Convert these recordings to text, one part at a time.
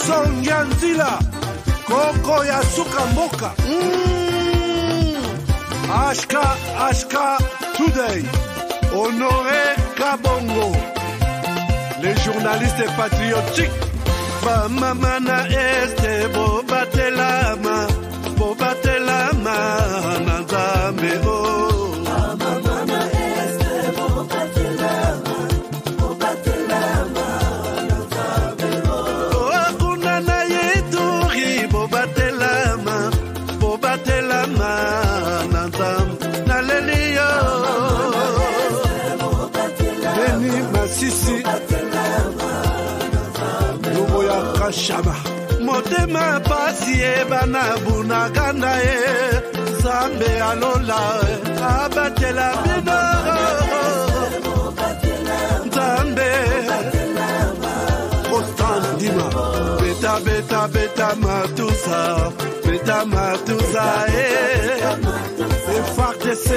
Songia Nzila, Koko ya Suka Mboka. Ashka Today, Honoré Kabongo, les journalistes patriotiques. Bamamana este Bobatelama, Nanzambe oh. Bamamana este Bobatelama, Nanzambe oh. Kunana yeturi Bobatelama, Nanzambe nalelio. Beni Masisi. Shaba motema pasi bana bunaganda Zambe alola abatela bino Zambe Constant Dima beta matusa FARDC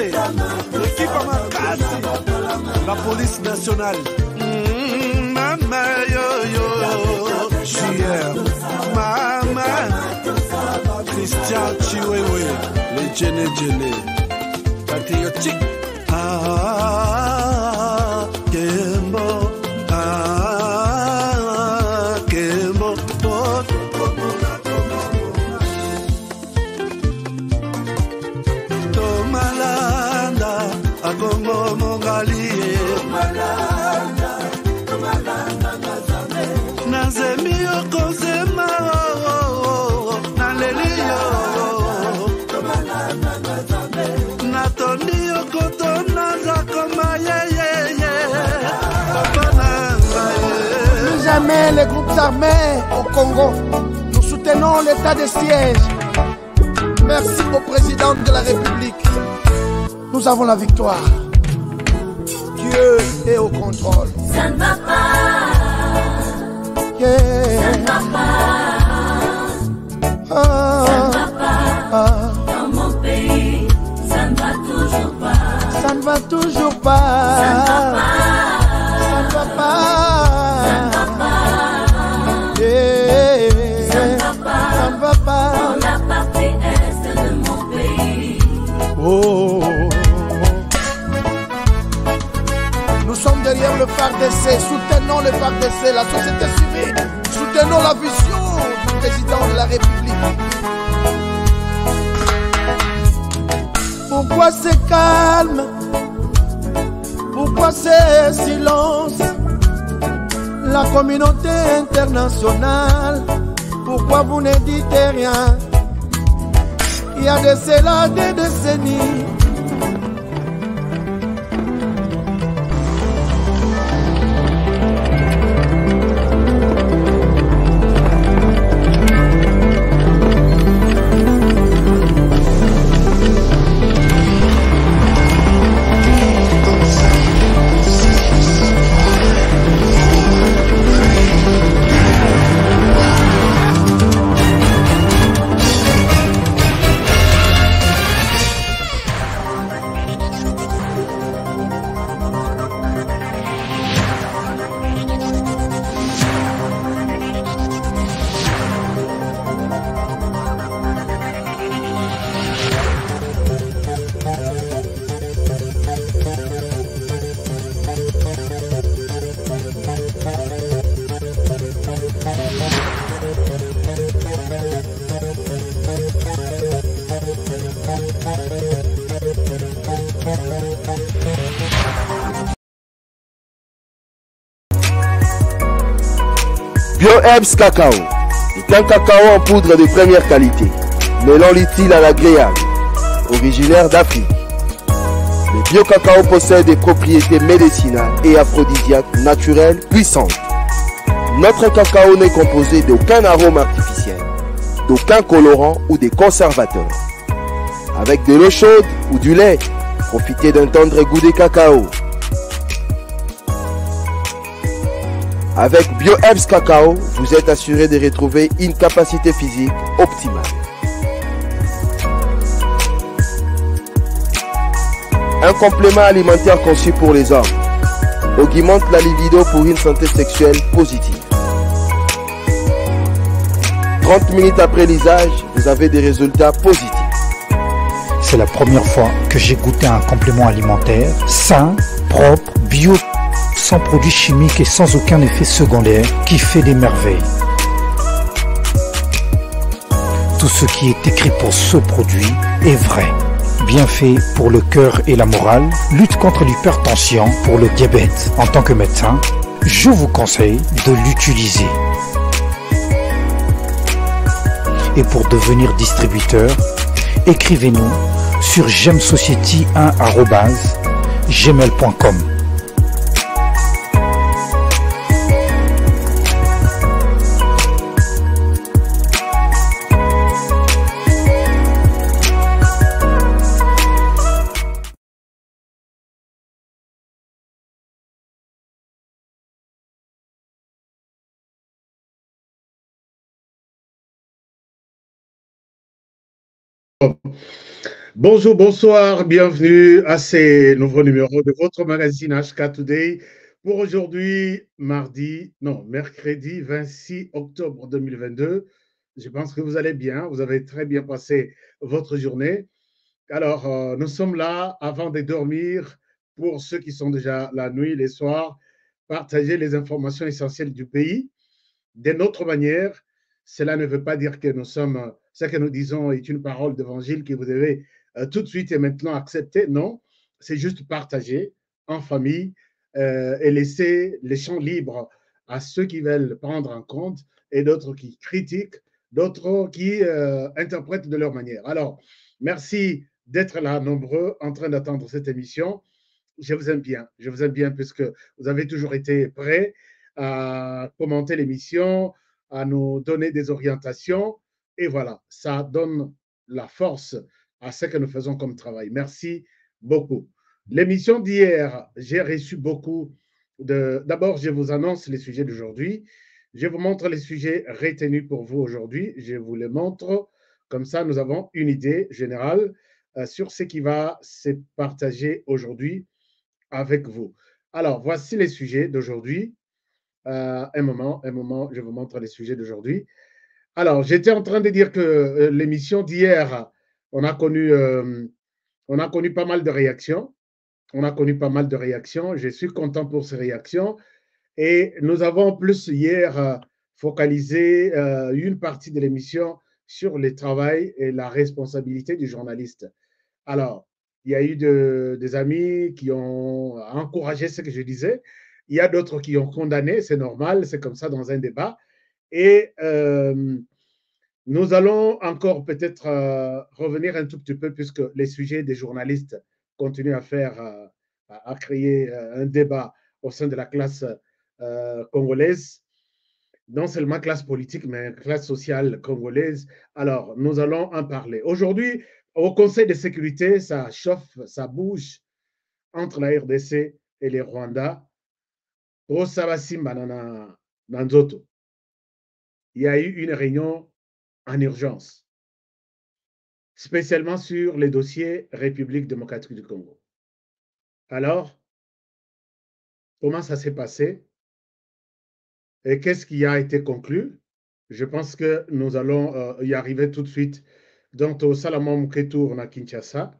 l'équipe à Makasi la police nationale Mama yo Chier, Mama, Christian Chiwewe, les Djene, patriotique. Kembo, Tomalanda, Agongo Mongali, Nazemio Kozema, Nalelio, Natonio Kotona Zakoma, Plus jamais les groupes armés au Congo. Nous soutenons l'état de siège. Merci au président de la République. Nous avons la victoire. Dieu est au contrôle. Ça ne va pas. Ça ne va pas, ça ne va pas, dans mon pays, ça ne va toujours pas, ça ne va toujours pas, ça ne va pas, ça ne va pas, ça ne va pas, ça ne va pas, dans la partie est de mon pays. Oh. Nous sommes derrière le FARDC, soutenons le FARDC, la société civile, soutenons la vision du président de la République. Pourquoi c'est calme? Pourquoi c'est silence? La communauté internationale, pourquoi vous ne dites rien? Il y a de cela des décennies. BioHerbs Cacao est un cacao en poudre de première qualité, mêlant l'utile à l'agréable, originaire d'Afrique. Le bio-cacao possède des propriétés médicinales et aphrodisiaques naturelles puissantes. Notre cacao n'est composé d'aucun arôme artificiel, d'aucun colorant ou des conservateurs. Avec de l'eau chaude ou du lait, profitez d'un tendre goût de cacao. Avec BioHerbs Cacao, vous êtes assuré de retrouver une capacité physique optimale. Un complément alimentaire conçu pour les hommes augmente la libido pour une santé sexuelle positive. 30 minutes après l'usage, vous avez des résultats positifs. C'est la première fois que j'ai goûté un complément alimentaire sain, propre, bio, sans produits chimiques et sans aucun effet secondaire qui fait des merveilles. Tout ce qui est écrit pour ce produit est vrai. Bienfait pour le cœur et la morale, lutte contre l'hypertension, pour le diabète. En tant que médecin, je vous conseille de l'utiliser. Et pour devenir distributeur, écrivez-nous sur gemsociety1@gmail.com. Bonjour, bonsoir, bienvenue à ces nouveaux numéros de votre magazine HK Today pour aujourd'hui, mercredi 26 octobre 2022. Je pense que vous allez bien, vous avez très bien passé votre journée. Alors, nous sommes là avant de dormir pour ceux qui sont déjà la nuit, les soirs, partager les informations essentielles du pays de notre manière. Cela ne veut pas dire que ce que nous disons est une parole d'évangile que vous devez tout de suite et maintenant accepter. Non, c'est juste partager en famille et laisser les champs libres à ceux qui veulent prendre en compte et d'autres qui critiquent, d'autres qui interprètent de leur manière. Alors, merci d'être là nombreux en train d'attendre cette émission. Je vous aime bien puisque vous avez toujours été prêts à commenter l'émission, à nous donner des orientations. Et voilà, ça donne la force à ce que nous faisons comme travail. Merci beaucoup. L'émission d'hier, j'ai reçu beaucoup de... D'abord, je vous annonce les sujets d'aujourd'hui. Je vous montre les sujets retenus pour vous aujourd'hui. Je vous les montre. Comme ça, nous avons une idée générale sur ce qui va se partager aujourd'hui avec vous. Alors, voici les sujets d'aujourd'hui. Un moment, je vous montre les sujets d'aujourd'hui. Alors, j'étais en train de dire que l'émission d'hier, on a connu pas mal de réactions. Je suis content pour ces réactions. Et nous avons en plus hier focalisé une partie de l'émission sur le travail et la responsabilité du journaliste. Alors, il y a eu des amis qui ont encouragé ce que je disais. Il y a d'autres qui ont condamné, c'est normal, c'est comme ça dans un débat. Et nous allons encore peut-être revenir un tout petit peu puisque les sujets des journalistes continuent à créer un débat au sein de la classe congolaise, non seulement classe politique, mais classe sociale congolaise. Alors, nous allons en parler. Aujourd'hui, au Conseil de sécurité, ça chauffe, ça bouge entre la RDC et les Rwandais. Il y a eu une réunion en urgence, spécialement sur les dossiers République démocratique du Congo. Alors, comment ça s'est passé et qu'est-ce qui a été conclu? Je pense que nous allons y arriver tout de suite. Donc, au Salamon Ketour na Kinshasa,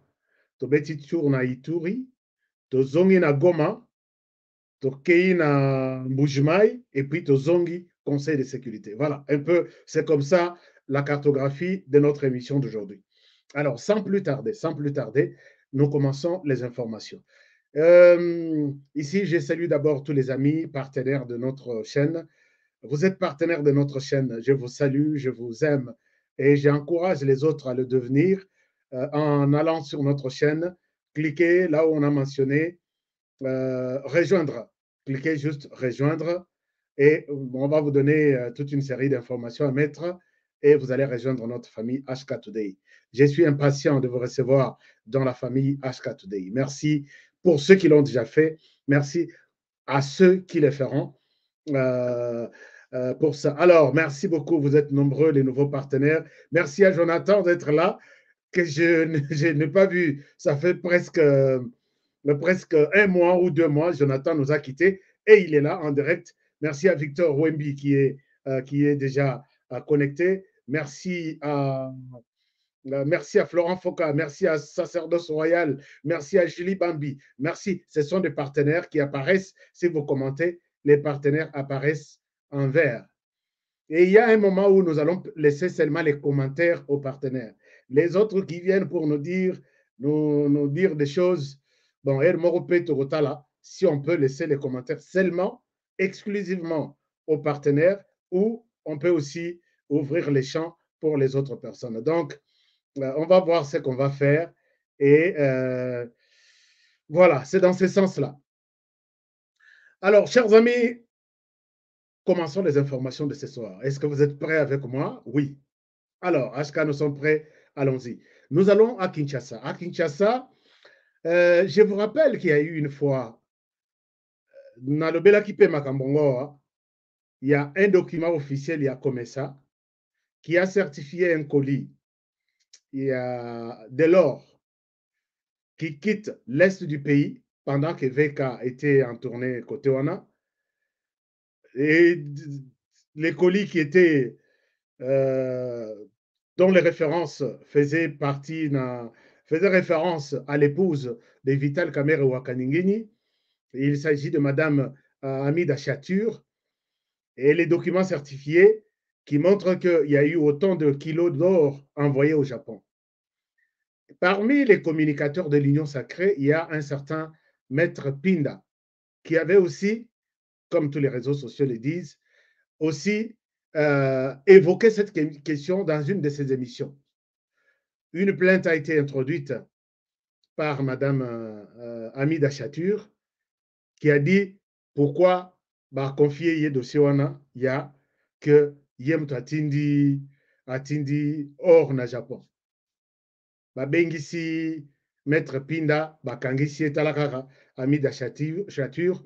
to Beti Tour na Ituri, to Zongi na Goma, to Kei na Mbujimai, et puis to Zongi Conseil de sécurité. Voilà, un peu, c'est comme ça la cartographie de notre émission d'aujourd'hui. Alors, sans plus tarder, nous commençons les informations. Ici, je salue d'abord tous les amis partenaires de notre chaîne. Vous êtes partenaires de notre chaîne, je vous salue, je vous aime et j'encourage les autres à le devenir en allant sur notre chaîne, cliquez là où on a mentionné rejoindre, cliquez juste rejoindre et on va vous donner toute une série d'informations à mettre et vous allez rejoindre notre famille HK Today. Je suis impatient de vous recevoir dans la famille HK Today. Merci pour ceux qui l'ont déjà fait. Merci à ceux qui le feront pour ça. Alors, merci beaucoup. Vous êtes nombreux, les nouveaux partenaires. Merci à Jonathan d'être là, que je n'ai pas vu. Ça fait presque un mois ou 2 mois. Jonathan nous a quittés et il est là en direct. Merci à Victor Wemby qui est déjà connecté. merci à Florent Foka, merci à Sacerdoce Royal, merci à Julie Bambi, merci. Ce sont des partenaires qui apparaissent. Si vous commentez, les partenaires apparaissent en vert. Et il y a un moment où nous allons laisser seulement les commentaires aux partenaires. Les autres qui viennent pour nous dire des choses, bon, si on peut laisser les commentaires seulement, exclusivement aux partenaires, ou on peut aussi ouvrir les champs pour les autres personnes. Donc, on va voir ce qu'on va faire. Et voilà, c'est dans ce sens-là. Alors, chers amis, commençons les informations de ce soir. Est-ce que vous êtes prêts avec moi? Oui. Alors, HK, nous sommes prêts. Allons-y. Nous allons à Kinshasa. À Kinshasa, je vous rappelle qu'il y a eu une fois, dans le Belakipe Makambongo, il y a un document officiel, il y a Comessa, qui a certifié un colis. Il y a de l'or qui quitte l'est du pays pendant que VK était en tournée côté Wana. Et les colis qui étaient, dont les références faisaient référence à l'épouse de Vital Kamerhe Wakaningini. Il s'agit de Madame Hamida Chatur. Et les documents certifiés qui montrent qu'il y a eu autant de kilos d'or envoyés au Japon. Parmi les communicateurs de l'Union sacrée, il y a un certain Maître Pinda, qui avait aussi, comme tous les réseaux sociaux le disent, aussi évoqué cette question dans une de ses émissions. Une plainte a été introduite par Madame Hamida Chatur, qui a dit pourquoi confier ce dossier il y a que Yemto atindi or na Japon. Bengisi Maître Pinda bakangisi etalakaka Hamida Chatur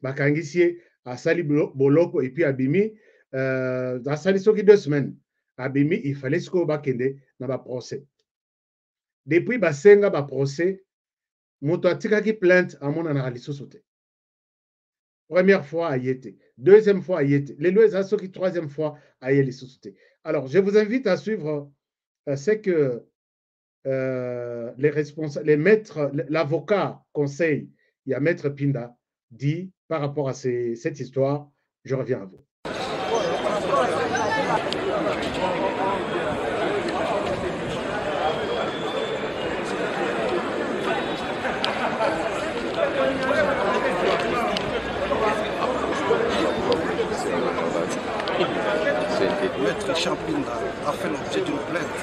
bakangisi asali boloko et puis abimi asali soki 2 semaines abimi il fallait ce bakende na ba procès. Depuis basenga ba procès moto atikaki plainte amona na lisusu te. Première fois à Yété, deuxième fois à Yété, les lois qui troisième fois à Yéli Souté. Alors, je vous invite à suivre ce que les responsables, les maîtres, l'avocat conseil, il y a Maître Pinda, dit par rapport à cette histoire. Je reviens à vous. Maître Champinda a fait l'objet d'une plainte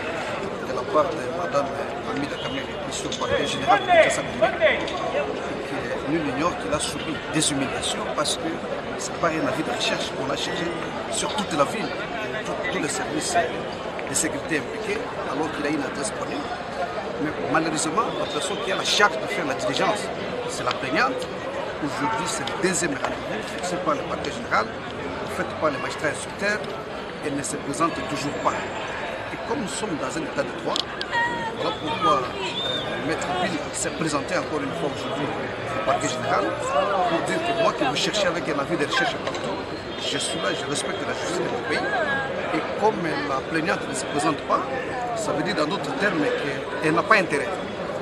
de la part de Mme Hamida Kamerhe, issue au parquet général de Kinshasa. Nul n'ignore qu'il a subi des humiliations parce que ce n'est pas un avis de recherche. On a cherché sur toute la ville, tous les services de sécurité impliqués, alors qu'il a une adresse connue. Mais malheureusement, la personne qui a la charge de faire la diligence, c'est la plaignante. Aujourd'hui, c'est le deuxième rendez-vous fixé par le parquet général, fait par les magistrats instructeurs. Elle ne se présente toujours pas. Et comme nous sommes dans un état de droit, voilà pourquoi Maître Pile s'est présenté encore une fois aujourd'hui au parquet général pour dire que moi qui vous cherchez avec un avis de recherche partout, je suis là, je respecte la justice de mon pays. Et comme la plaignante ne se présente pas, ça veut dire dans d'autres termes qu'elle n'a pas intérêt.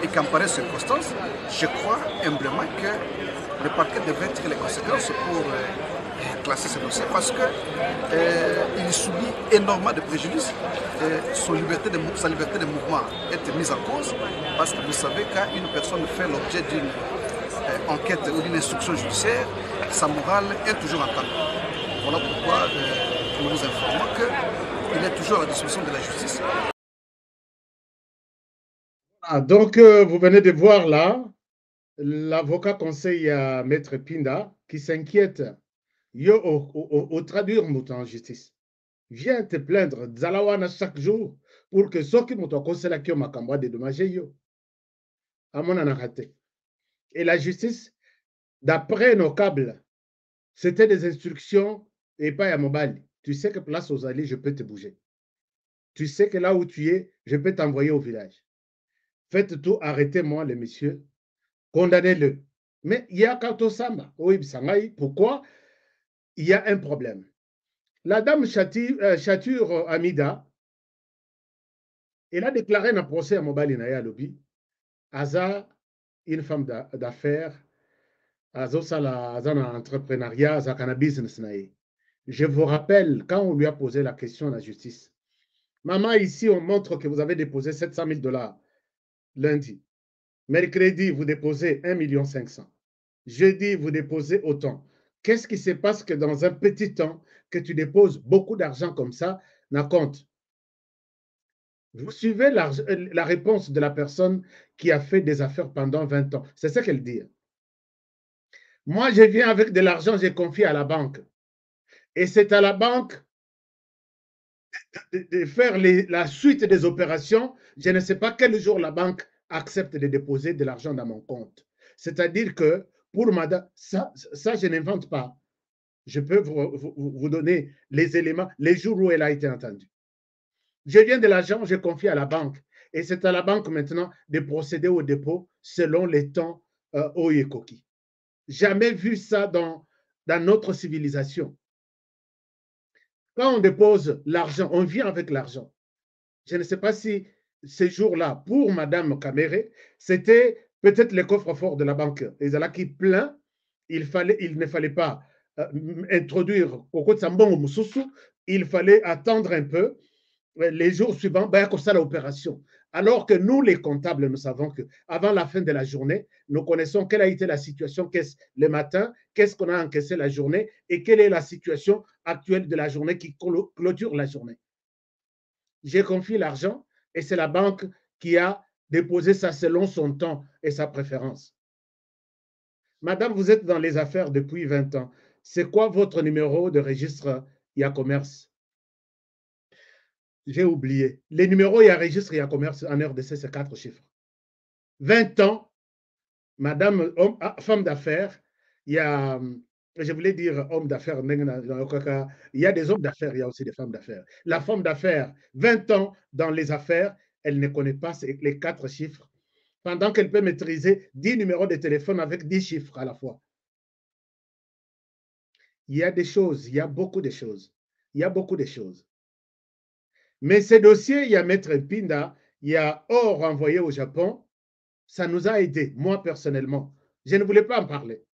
Et qu'en pareille circonstance, je crois humblement que le parquet devrait tirer les conséquences pour classer ce dossier parce qu'il subit énormément de préjudices. Sa liberté de mouvement est mise en cause parce que vous savez quand une personne fait l'objet d'une enquête ou d'une instruction judiciaire, sa morale est toujours entendue. Voilà pourquoi nous vous informons qu'il est toujours à la disposition de la justice. Donc, vous venez de voir là l'avocat conseille à Maître Pinda qui s'inquiète. Yo, au traduire en justice, viens te plaindre Zalawana chaque jour pour que ceux qui m'ont conseillé qui ont ma dédommagé yo. À mon raté. Et la justice, d'après nos câbles, c'était des instructions et pas à mobile. Tu sais que place aux alliés, je peux te bouger. Tu sais que là où tu es, je peux t'envoyer au village. Faites tout, arrêtez-moi les messieurs, condamnez-le. Mais il y a Kato Samba. Oui, pourquoi? Il y a un problème. La dame Chatur Hamida Il a déclaré dans le procès à Mobali Naya Lobby, Aza, une femme d'affaires, Aza un entrepreneuriat, Aza un business. Je vous rappelle, quand on lui a posé la question à la justice, maman, ici, on montre que vous avez déposé 700 000 $ lundi. Mercredi, vous déposez 1,5 million. Jeudi, vous déposez autant. Qu'est-ce qui se passe que dans un petit temps, que tu déposes beaucoup d'argent comme ça, n'a compte? Vous suivez la réponse de la personne qui a fait des affaires pendant 20 ans. C'est ce qu'elle dit. Moi, je viens avec de l'argent, j'ai confié à la banque. Et c'est à la banque de faire la suite des opérations. Je ne sais pas quel jour la banque accepte de déposer de l'argent dans mon compte. C'est-à-dire que pour madame, ça je n'invente pas. Je peux vous donner les éléments, les jours où elle a été entendue. Je viens de l'argent, je confie à la banque. Et c'est à la banque maintenant de procéder au dépôt selon les temps Oyekoki. Jamais vu ça dans notre civilisation. Quand on dépose l'argent, on vient avec l'argent. Je ne sais pas si ces jours-là, pour Madame Kamere, c'était peut-être le coffre-fort de la banque. Et là qui plein, il ne fallait pas introduire Koko Tsambongo Moussousou, il fallait attendre un peu les jours suivants, ben, comme ça l'opération. Alors que nous, les comptables, nous savons qu'avant la fin de la journée, nous connaissons quelle a été la situation le matin, qu'est-ce qu'on a encaissé la journée et quelle est la situation actuelle de la journée qui clôture la journée. J'ai confié l'argent et c'est la banque qui a déposé ça selon son temps et sa préférence. Madame, vous êtes dans les affaires depuis 20 ans. C'est quoi votre numéro de registre IA-Commerce? J'ai oublié. Les numéros IA-Registre IA-Commerce en RDC, c'est 4 chiffres. 20 ans, madame, femme d'affaires, il y a, je voulais dire homme d'affaires, il y a des hommes d'affaires, il y a aussi des femmes d'affaires. La femme d'affaires, 20 ans dans les affaires, elle ne connaît pas les 4 chiffres, pendant qu'elle peut maîtriser 10 numéros de téléphone avec 10 chiffres à la fois. Il y a des choses, il y a beaucoup de choses. Il y a beaucoup de choses. Mais ces dossiers, il y a Maître Pinda, il y a Or envoyé au Japon, ça nous a aidés, moi personnellement. Je ne voulais pas en parler,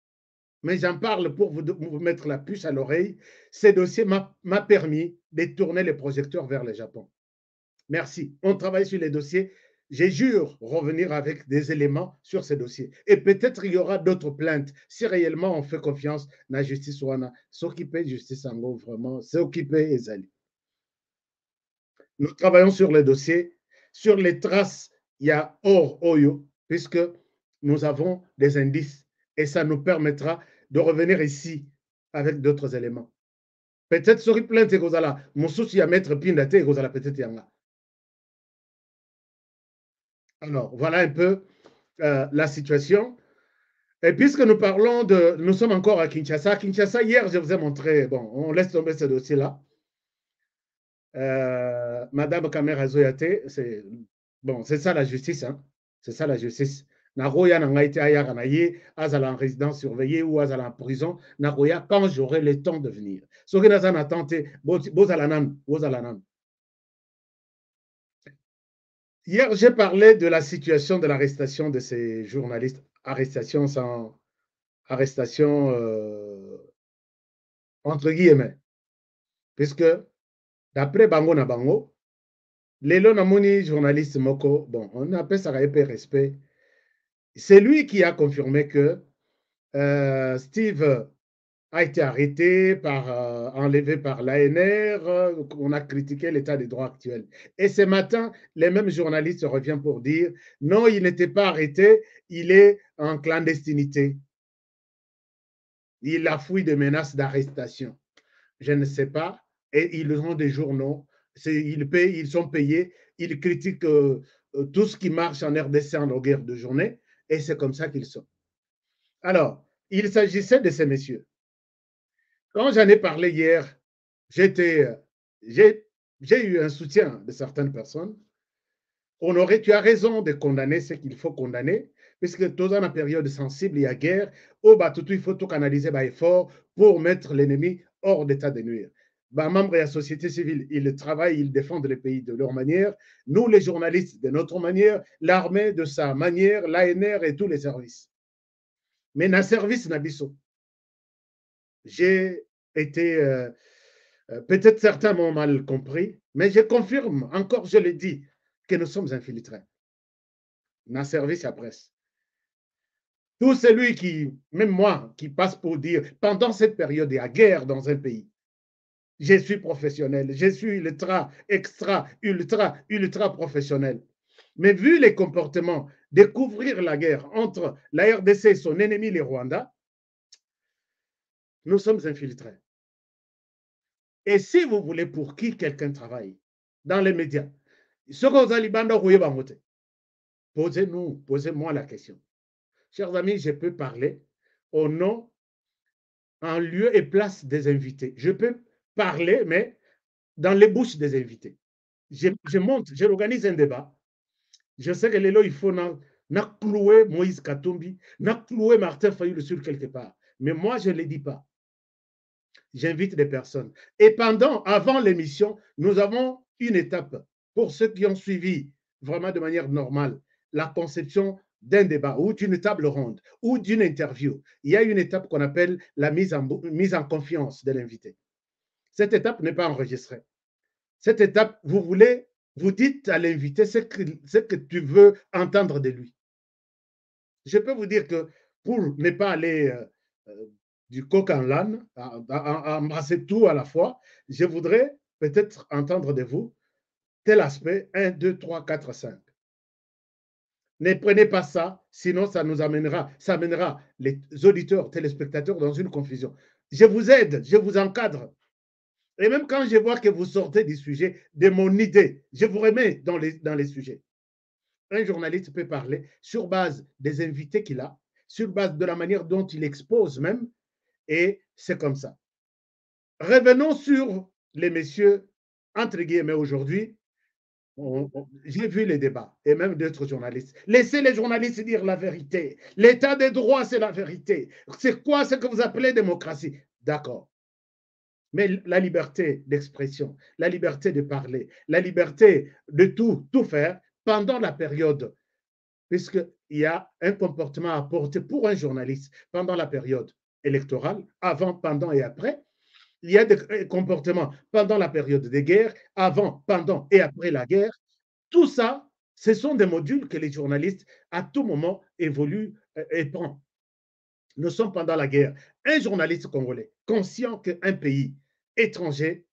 mais j'en parle pour vous mettre la puce à l'oreille. Ces dossiers m'a permis de tourner les projecteurs vers le Japon. Merci. On travaille sur les dossiers. Je jure revenir avec des éléments sur ces dossiers. Et peut-être il y aura d'autres plaintes si réellement on fait confiance dans la justice ouana. S'occuper de justice en gros, vraiment, s'occuper et aller. Nous travaillons sur les dossiers. Sur les traces, il y a Or Oyo, puisque nous avons des indices et ça nous permettra de revenir ici avec d'autres éléments. Peut-être sur une plainte, Moussous, il y a Maître Pindate, peut-être Yanga. Alors, voilà un peu la situation. Et puisque nous parlons nous sommes encore à Kinshasa. Kinshasa, hier, je vous ai montré, bon, on laisse tomber ce dossier-là. Madame Kamera Zoyate, c'est ça la justice, hein? C'est ça la justice. Nagoya n'a été en résidence surveillée ou en prison. Nagoya, quand j'aurai le temps de venir. Ce qui n'a pas tenté, hier, j'ai parlé de la situation de l'arrestation de ces journalistes. Arrestation entre guillemets. Puisque d'après Bango na Bango, Lelo Namoni, journaliste Moko, bon, on appelle ça respect. C'est lui qui a confirmé que Steve a été arrêté, enlevé par l'ANR, on a critiqué l'état des droits actuels. Et ce matin, les mêmes journalistes reviennent pour dire non, il n'était pas arrêté, il est en clandestinité. Il a fui de menaces d'arrestation. Je ne sais pas. Et ils ont des journaux, ils sont payés, ils critiquent tout ce qui marche en RDC en longueur de journée, et c'est comme ça qu'ils sont. Alors, il s'agissait de ces messieurs. Quand j'en ai parlé hier, j'ai eu un soutien de certaines personnes. Honoré, tu as raison de condamner ce qu'il faut condamner, puisque dans une période sensible, il y a guerre, il faut tout canaliser par effort pour mettre l'ennemi hors d'état de nuire. membres de la société civile, ils travaillent, ils défendent les pays de leur manière. Nous, les journalistes, de notre manière, l'armée de sa manière, l'ANR et tous les services. Mais dans le service Nabiso, j'ai été, peut-être certains m'ont mal compris, mais je confirme, encore je le dis, que nous sommes infiltrés dans le service à presse. Tout celui qui, même moi, qui passe pour dire, pendant cette période, il y a guerre dans un pays, je suis professionnel, je suis ultra, extra, ultra professionnel. Mais vu les comportements, découvrir la guerre entre la RDC et son ennemi, les Rwandais, nous sommes infiltrés. Et si vous voulez pour qui quelqu'un travaille dans les médias, posez-moi la question. Chers amis, je peux parler au nom, en lieu et place des invités. Je peux parler, mais dans les bouches des invités. Je monte, j'organise un débat. Je sais que Lélo, il faut clouer Moïse Katumbi, clouer Martin Fayulu sur quelque part. Mais moi, je ne le dis pas. J'invite des personnes. Et avant l'émission, nous avons une étape pour ceux qui ont suivi vraiment de manière normale la conception d'un débat ou d'une table ronde ou d'une interview. Il y a une étape qu'on appelle la mise en confiance de l'invité. Cette étape n'est pas enregistrée. Cette étape, vous dites à l'invité ce que tu veux entendre de lui. Je peux vous dire que pour ne pas aller du coq en l'âne, à embrasser tout à la fois, je voudrais peut-être entendre de vous tel aspect 1, 2, 3, 4, 5. Ne prenez pas ça, sinon ça amènera les auditeurs, téléspectateurs dans une confusion. Je vous aide, je vous encadre. Et même quand je vois que vous sortez du sujet, de mon idée, je vous remets dans les sujets. Un journaliste peut parler sur base des invités qu'il a, sur base de la manière dont il expose même, et c'est comme ça. Revenons sur les messieurs, entre guillemets, aujourd'hui. J'ai vu les débats, et même d'autres journalistes. Laissez les journalistes dire la vérité. L'état des droits, c'est la vérité. C'est quoi ce que vous appelez démocratie? D'accord. Mais la liberté d'expression, la liberté de parler, la liberté de tout faire pendant la période, puisqu'il y a un comportement à porter pour un journaliste pendant la période électorale, avant, pendant et après. Il y a des comportements pendant la période de guerre, avant, pendant et après la guerre. Tout ça, ce sont des modules que les journalistes, à tout moment, évoluent et prennent. Nous sommes pendant la guerre. Un journaliste congolais, conscient qu'un pays étranger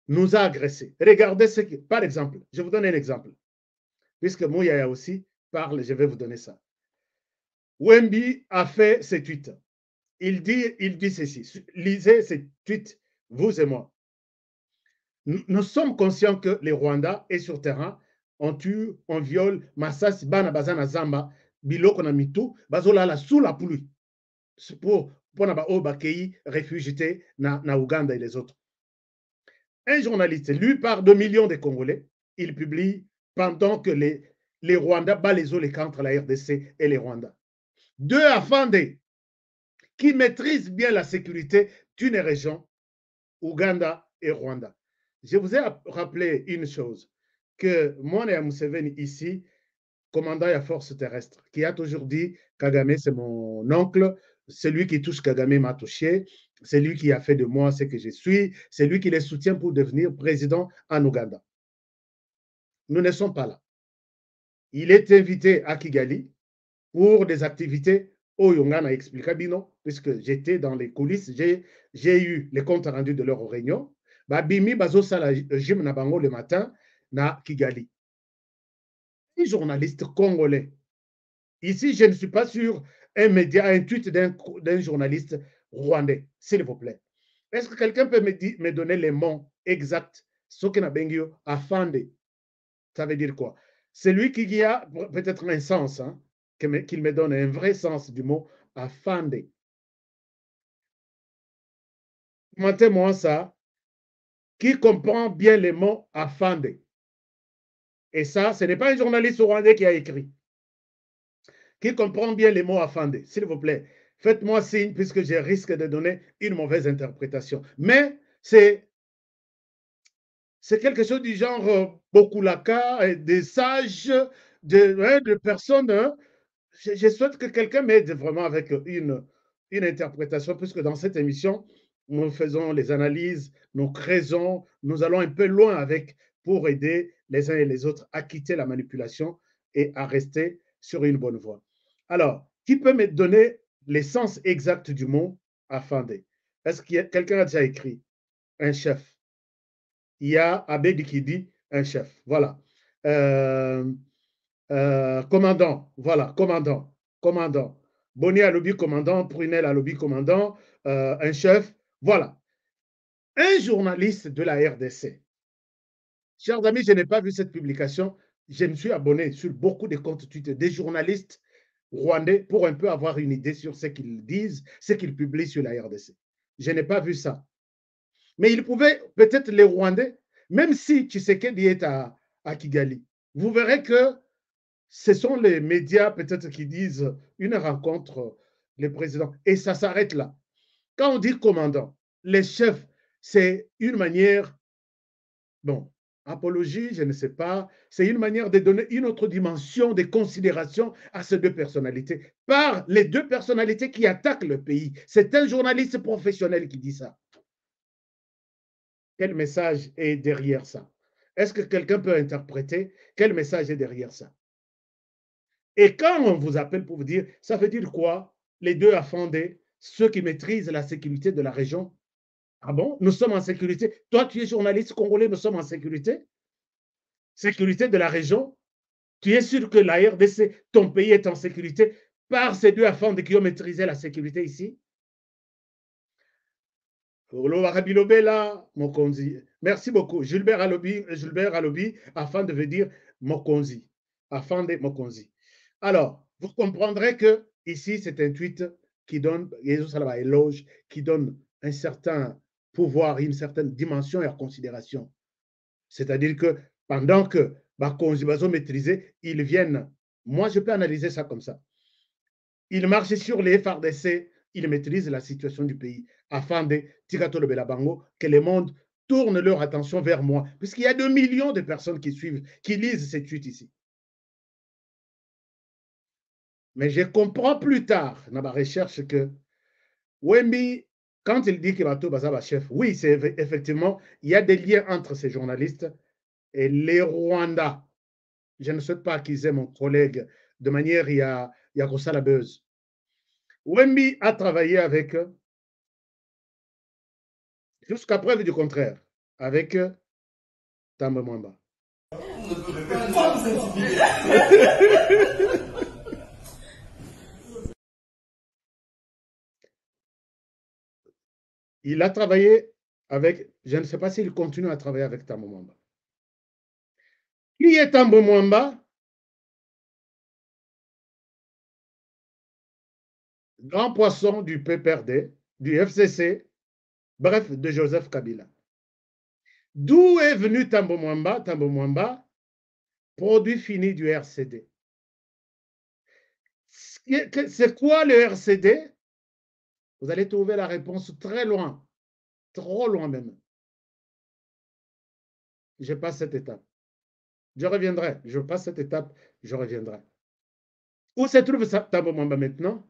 nous a agressés. Regardez ce qui, par exemple, je vous donne un exemple, puisque Mouyaya aussi parle, je vais vous donner ça. Wemby a fait ses tweets. Il dit ceci, lisez ces tweets, vous et moi. Nous sommes conscients que les Rwandais est sur terrain, on tue, on viole, Massas, Bana Bazana Zamba, Biloko na Mitu, Bazolala sous la pluie. Pour les réfugiés na Ouganda et les autres. Un journaliste, lui, par 2 millions de Congolais, il publie pendant que les Rwandais battent les eaux contre la RDC et les Rwandais. 2 Afande qui maîtrisent bien la sécurité d'une région, Ouganda et Rwanda. Je vous ai rappelé une chose, que Moana Museveni ici, commandant à force terrestre, qui a toujours dit, Kagame c'est mon oncle, celui qui touche Kagame m'a touché, c'est lui qui a fait de moi ce que je suis, c'est lui qui les soutient pour devenir président en Ouganda. Nous ne sommes pas là. Il est invité à Kigali pour des activités au Yongana Explicabino, puisque j'étais dans les coulisses, j'ai eu les comptes rendus de leur réunion. Babimi Bazo Sala Jim Nabango le matin na Kigali. Un journaliste congolais. Ici, je ne suis pas sur un média, un tweet d'un journaliste rwandais, s'il vous plaît. Est-ce que quelqu'un peut me donner les mots exacts, ce qu'on a bengio afande? Ça veut dire quoi? C'est lui qui a peut-être un sens, hein, qu'il me donne un vrai sens du mot afande. Commentez-moi ça. Qui comprend bien les mots afande? Et ça, ce n'est pas un journaliste rwandais qui a écrit. Qui comprend bien les mots afande, s'il vous plaît, faites-moi signe puisque je risque de donner une mauvaise interprétation. Mais c'est c'est quelque chose du genre Bokulaka, des sages, de personnes. Hein. Je souhaite que quelqu'un m'aide vraiment avec une interprétation, puisque dans cette émission, nous faisons les analyses, nous creusons, nous allons un peu loin avec pour aider les uns et les autres à quitter la manipulation et à rester sur une bonne voie. Alors, qui peut me donner l'essence exacte du mot Afandé? Est-ce que quelqu'un a déjà écrit un chef? Il y a Abedi qui dit un chef. Voilà. Commandant, voilà, commandant. Bonny a lobby commandant, Prunel a lobby commandant, un chef, voilà. Un journaliste de la RDC. Chers amis, je n'ai pas vu cette publication. Je me suis abonné sur beaucoup de comptes Twitter des journalistes rwandais pour un peu avoir une idée sur ce qu'ils disent, ce qu'ils publient sur la RDC. Je n'ai pas vu ça. Mais ils pouvaient, peut-être les Rwandais, même si Tshisekedi est à Kigali, vous verrez que ce sont les médias peut-être qui disent une rencontre, les présidents, et ça s'arrête là. Quand on dit commandant, les chefs, c'est une manière, bon, apologie, je ne sais pas, c'est une manière de donner une autre dimension de considération à ces deux personnalités, par les deux personnalités qui attaquent le pays. C'est un journaliste professionnel qui dit ça. Quel message est derrière ça? Est-ce que quelqu'un peut interpréter quel message est derrière ça? Et quand on vous appelle pour vous dire, ça veut dire quoi? Les deux affondés, ceux qui maîtrisent la sécurité de la région. Ah bon? Nous sommes en sécurité. Toi, tu es journaliste congolais, nous sommes en sécurité? Sécurité de la région? Tu es sûr que la RDC, ton pays est en sécurité par ces deux affondés qui ont maîtrisé la sécurité ici? Merci beaucoup. Gilbert Alobi, afin de vous dire Mokonzi. Afin de Mokonzi. Alors, vous comprendrez que ici, c'est un tweet qui donne, éloge, qui donne un certain pouvoir, une certaine dimension et considération. C'est-à-dire que pendant que Bakonzi va maîtriser, ils viennent. Moi, je peux analyser ça comme ça. Ils marchent sur les FARDC, ils maîtrisent la situation du pays afin de Tikatolo Belabango, que le monde tourne leur attention vers moi, puisqu'il y a 2 millions de personnes qui suivent, qui lisent ces tweets ici. Mais je comprends plus tard dans ma recherche que Wembi, quand il dit que Bato Bazaba chef, oui, c'est effectivement, il y a des liens entre ces journalistes et les Rwandais. Je ne souhaite pas accuser mon collègue de manière, il y a ça la buzz. Wembi a travaillé avec, jusqu'à preuve du contraire, avec Tamba Mwamba. Il a travaillé avec, je ne sais pas s'il continue à travailler avec Tamba Mwamba. Qui est Tamba Mwamba? Grand poisson du PPRD, du FCC, bref, de Joseph Kabila. D'où est venu Tamba Mwamba? Tamba Mwamba, produit fini du RCD. C'est quoi le RCD? Vous allez trouver la réponse très loin, trop loin même. Je passe cette étape. Je reviendrai. Je passe cette étape, je reviendrai. Où se trouve Tamba Mwamba maintenant?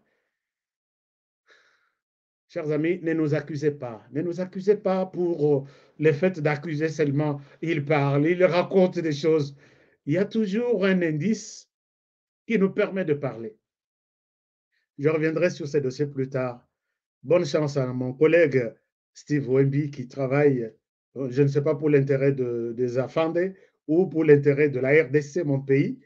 Chers amis, ne nous accusez pas. Ne nous accusez pas pour le fait d'accuser seulement. Il parle, il raconte des choses. Il y a toujours un indice qui nous permet de parler. Je reviendrai sur ces dossiers plus tard. Bonne chance à mon collègue Steve Wemby qui travaille, je ne sais pas pour l'intérêt des Afandés ou pour l'intérêt de la RDC, mon pays.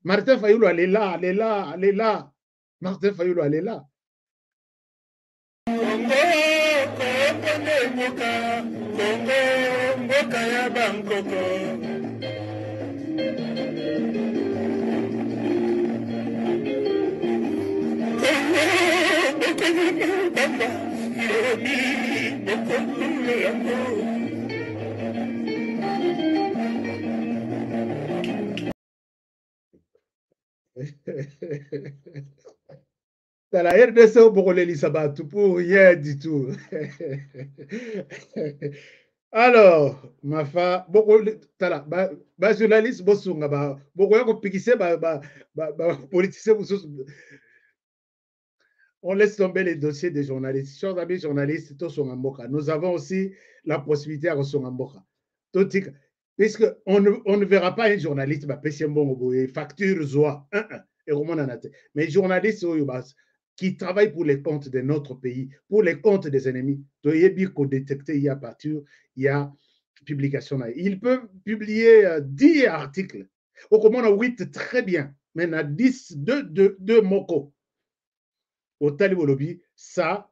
Martin Fayoulou, elle est là, elle est là, elle est là. Martin Fayoulou, elle est là. Dans la RDC, au Borolé Lissabatou, pour rien du tout. Alors, Mafa, beaucoup tala, journaliste, bosunga, beaucoup yako pikise, politicien, on laisse tomber les dossiers des journalistes. Chers amis journalistes, tous sont en Mboka. Nous avons aussi la possibilité à recevoir en Mboka. Puisque on ne verra pas un journaliste, facture, zoa, et mais journalistes qui travaillent pour les comptes de notre pays, pour les comptes des ennemis, détecter, il y a partir, il y a publication. Ils peuvent publier 10 articles. Au comment on a 8 très bien, mais on a 10, 2 moko. Au Talibolobi, ça,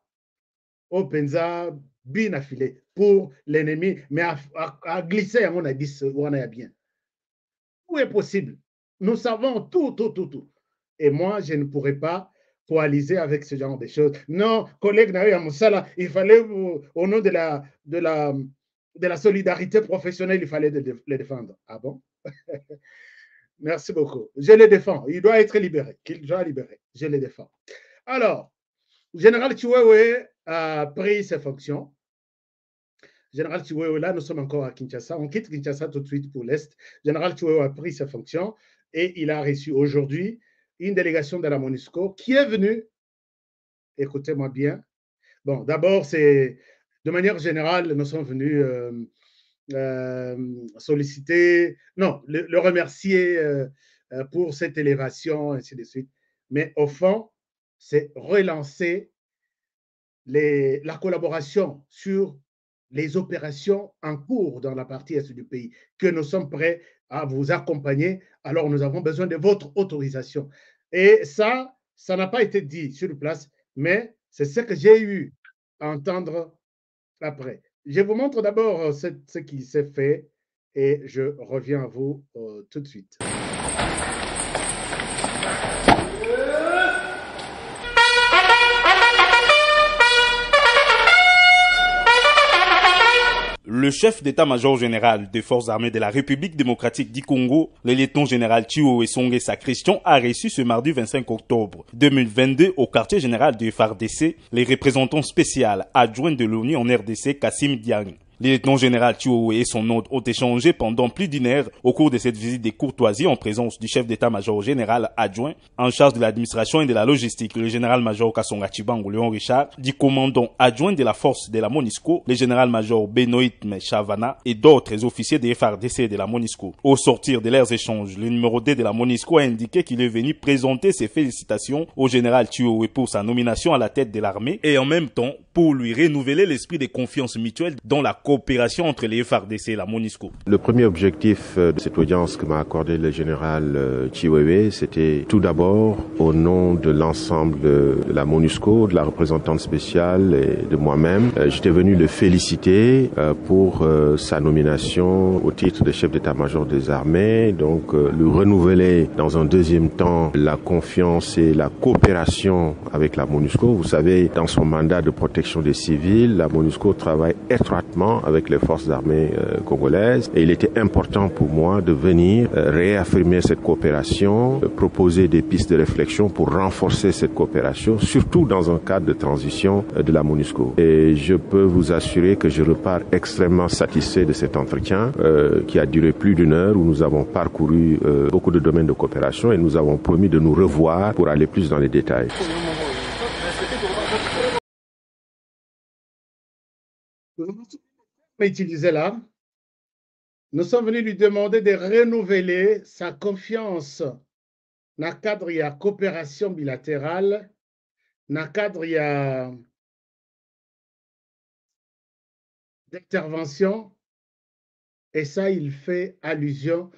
au Penza, bien affilé pour l'ennemi, mais à glisser, on a dit, on a bien. Où est possible? Nous savons tout. Et moi, je ne pourrais pas coaliser avec ce genre de choses. Non, collègue Naïa Moussala, il fallait, au nom de la solidarité professionnelle, il fallait les défendre. Ah bon? Merci beaucoup. Je les défends. Il doit être libéré. Qu'il doit libérer. Je les défends. Alors, Général Chiwewe a pris ses fonctions. Général Chiwewe, là, nous sommes encore à Kinshasa. On quitte Kinshasa tout de suite pour l'Est. Général Chiwewe a pris ses fonctions et il a reçu aujourd'hui une délégation de la MONUSCO qui est venue, écoutez-moi bien. Bon, d'abord, c'est de manière générale, nous sommes venus solliciter, non, le remercier pour cette élévation, ainsi de suite. Mais au fond, c'est relancer la collaboration sur les opérations en cours dans la partie est du pays, que nous sommes prêts à vous accompagner. Alors, nous avons besoin de votre autorisation. Et ça n'a pas été dit sur place, mais c'est ce que j'ai eu à entendre après. Je vous montre d'abord ce qui s'est fait et je reviens à vous tout de suite. Le chef d'état-major général des forces armées de la République démocratique du Congo, le lieutenant général Chiwewe Songe Sacristion, a reçu ce mardi 25 octobre 2022 au quartier général du FARDC les représentants spéciaux adjoints de l'ONU en RDC, Kassim Diagne. Le lieutenant général Chiwewe et son hôte ont échangé pendant plus d'une heure au cours de cette visite de courtoisie en présence du chef d'état-major général adjoint en charge de l'administration et de la logistique, le général-major Kasonga Chibango Léon Richard, du commandant adjoint de la force de la MONUSCO, le général-major Benoît Chavana et d'autres officiers des FARDC de la MONUSCO. Au sortir de leurs échanges, le numéro 2 de la MONUSCO a indiqué qu'il est venu présenter ses félicitations au général Chiwewe pour sa nomination à la tête de l'armée et en même temps pour lui renouveler l'esprit de confiance mutuelle dans la coopération entre les FARDC et la MONUSCO. Le premier objectif de cette audience que m'a accordé le général Chiwewe, c'était tout d'abord, au nom de l'ensemble de la MONUSCO, de la représentante spéciale et de moi-même, j'étais venu le féliciter pour sa nomination au titre de chef d'état-major des armées, donc lui renouveler dans un deuxième temps la confiance et la coopération avec la MONUSCO. Vous savez, dans son mandat de protection des civils, la MONUSCO travaille étroitement avec les forces armées congolaises et il était important pour moi de venir réaffirmer cette coopération, proposer des pistes de réflexion pour renforcer cette coopération, surtout dans un cadre de transition de la MONUSCO. Et je peux vous assurer que je repars extrêmement satisfait de cet entretien qui a duré plus d'une heure où nous avons parcouru beaucoup de domaines de coopération et nous avons promis de nous revoir pour aller plus dans les détails. Utilisé là, nous sommes venus lui demander de renouveler sa confiance dans le cadre de coopération bilatérale, dans le cadre d'intervention, et ça, il fait allusion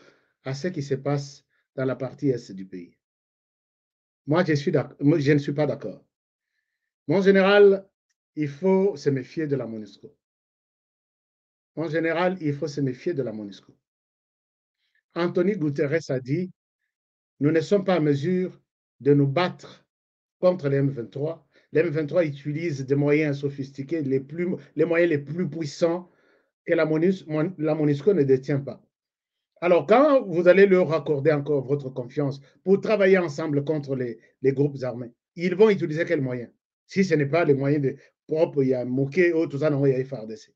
à ce qui se passe dans la partie est du pays. Moi, je ne suis pas d'accord. Mon général, il faut se méfier de la MONUSCO. En général, il faut se méfier de la MONUSCO. Anthony Guterres a dit, nous ne sommes pas en mesure de nous battre contre les M23. Les M23 utilisent des moyens sophistiqués, les moyens les plus puissants que la MONUSCO ne détient pas. Alors, quand vous allez leur accorder encore votre confiance pour travailler ensemble contre les groupes armés, ils vont utiliser quels moyens? Si ce n'est pas les moyens propres, il y a Mouké ou tout ça, non, il y a FARDC.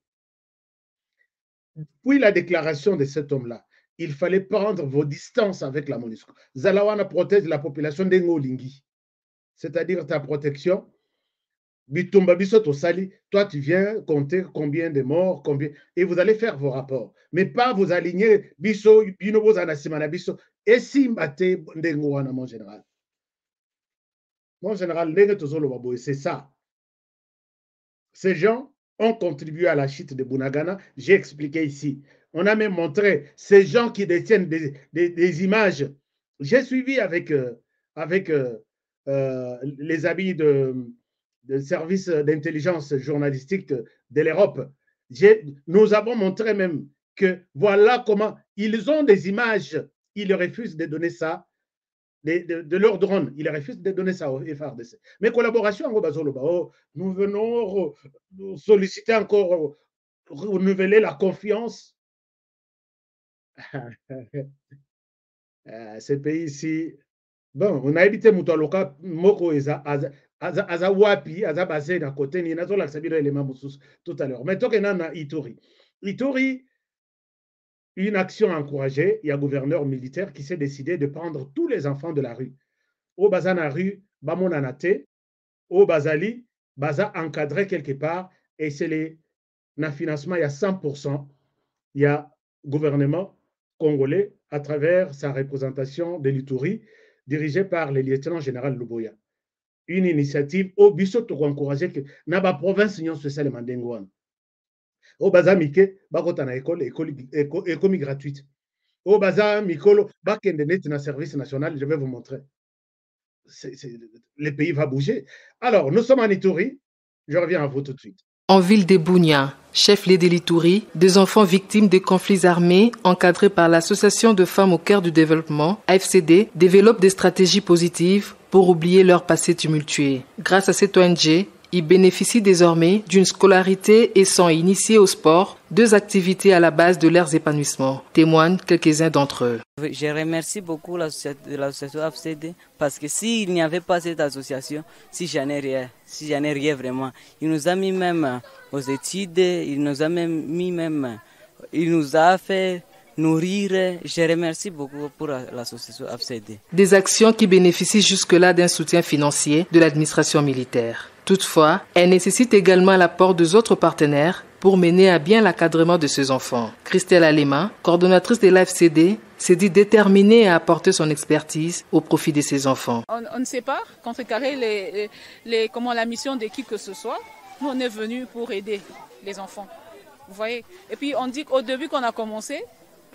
Puis la déclaration de cet homme-là, il fallait prendre vos distances avec la MONUSCO. Zalawana protège la population d'Engolingi, c'est-à-dire ta protection. Bitumba biso sali, toi tu viens compter combien de morts, combien, et vous allez faire vos rapports. Mais pas vous aligner biso, binobo anasimana biso, et si mbate ndengoana, mon général. Mon général, c'est ça. Ces gens ont contribué à la chute de Bunagana. J'ai expliqué ici. On a même montré ces gens qui détiennent des images. J'ai suivi avec les habits de services d'intelligence journalistique de l'Europe. Nous avons montré même que voilà comment ils ont des images. Ils refusent de donner ça de leur drone. Ils refusent de donner ça au FRDC. Mais collaboration, nous venons solliciter encore, renouveler la confiance. Ces pays-ci, bon, on a évité Moutaloka, Moko Aza Wapi, Aza Basé d'un côté, ni Nazo Laksabiro élément tout à l'heure. Mais tant qu'on a Ituri. Ituri, une action encouragée, il y a un gouverneur militaire qui s'est décidé de prendre tous les enfants de la rue. Au Bazana rue, Bamonanate, au Bazali, Baza encadré quelque part, et c'est le financement, il y a 100%, il y a gouvernement congolais à travers sa représentation de l'Ituri, dirigée par le lieutenant général Luboya. Une initiative au biso pour encourager que Naba province union sociale mandengouane. Au baza mike, bakota na école gratuite. Au baza mikolo, bakende net na service national, je vais vous montrer. Le pays va bouger. Alors, nous sommes en Ituri. Je reviens à vous tout de suite. En ville de Bunia, chef-lieu de l'Ituri, des enfants victimes de conflits armés encadrés par l'Association de femmes au cœur du développement, AFCD, développent des stratégies positives pour oublier leur passé tumultueux. Grâce à cette ONG, ils bénéficient désormais d'une scolarité et sont initiés au sport, deux activités à la base de leurs épanouissements, témoignent quelques-uns d'entre eux. Je remercie beaucoup l'association AFCD parce que s'il n'y avait pas cette association, si j'en ai rien vraiment, il nous a mis même aux études, il nous a fait nourrir. Je remercie beaucoup pour l'association AFCD. Des actions qui bénéficient jusque-là d'un soutien financier de l'administration militaire. Toutefois, elles nécessitent également l'apport des autres partenaires pour mener à bien l'encadrement de ces enfants. Christelle Alema, coordonnatrice de l'AFCD, s'est dit déterminée à apporter son expertise au profit de ces enfants. On ne sait pas contrecarrer la mission de qui que ce soit. Nous, on est venus pour aider les enfants. Vous voyez. Et puis, on dit qu'au début qu'on a commencé,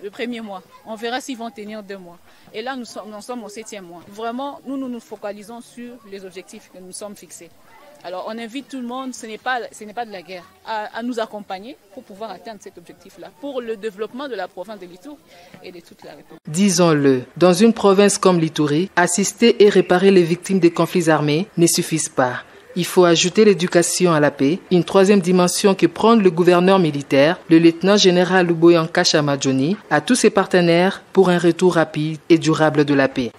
le premier mois, on verra s'ils vont tenir 2 mois. Et là, nous sommes au 7e mois. Vraiment, nous focalisons sur les objectifs que nous sommes fixés. Alors, on invite tout le monde, ce n'est pas de la guerre, à nous accompagner pour pouvoir atteindre cet objectif-là, pour le développement de la province de l'Ituri et de toute la République. Disons-le, dans une province comme l'Ituri, assister et réparer les victimes des conflits armés ne suffisent pas. Il faut ajouter l'éducation à la paix, une troisième dimension que prend le gouverneur militaire, le lieutenant général Luboyanka Chamadjoni, à tous ses partenaires pour un retour rapide et durable de la paix.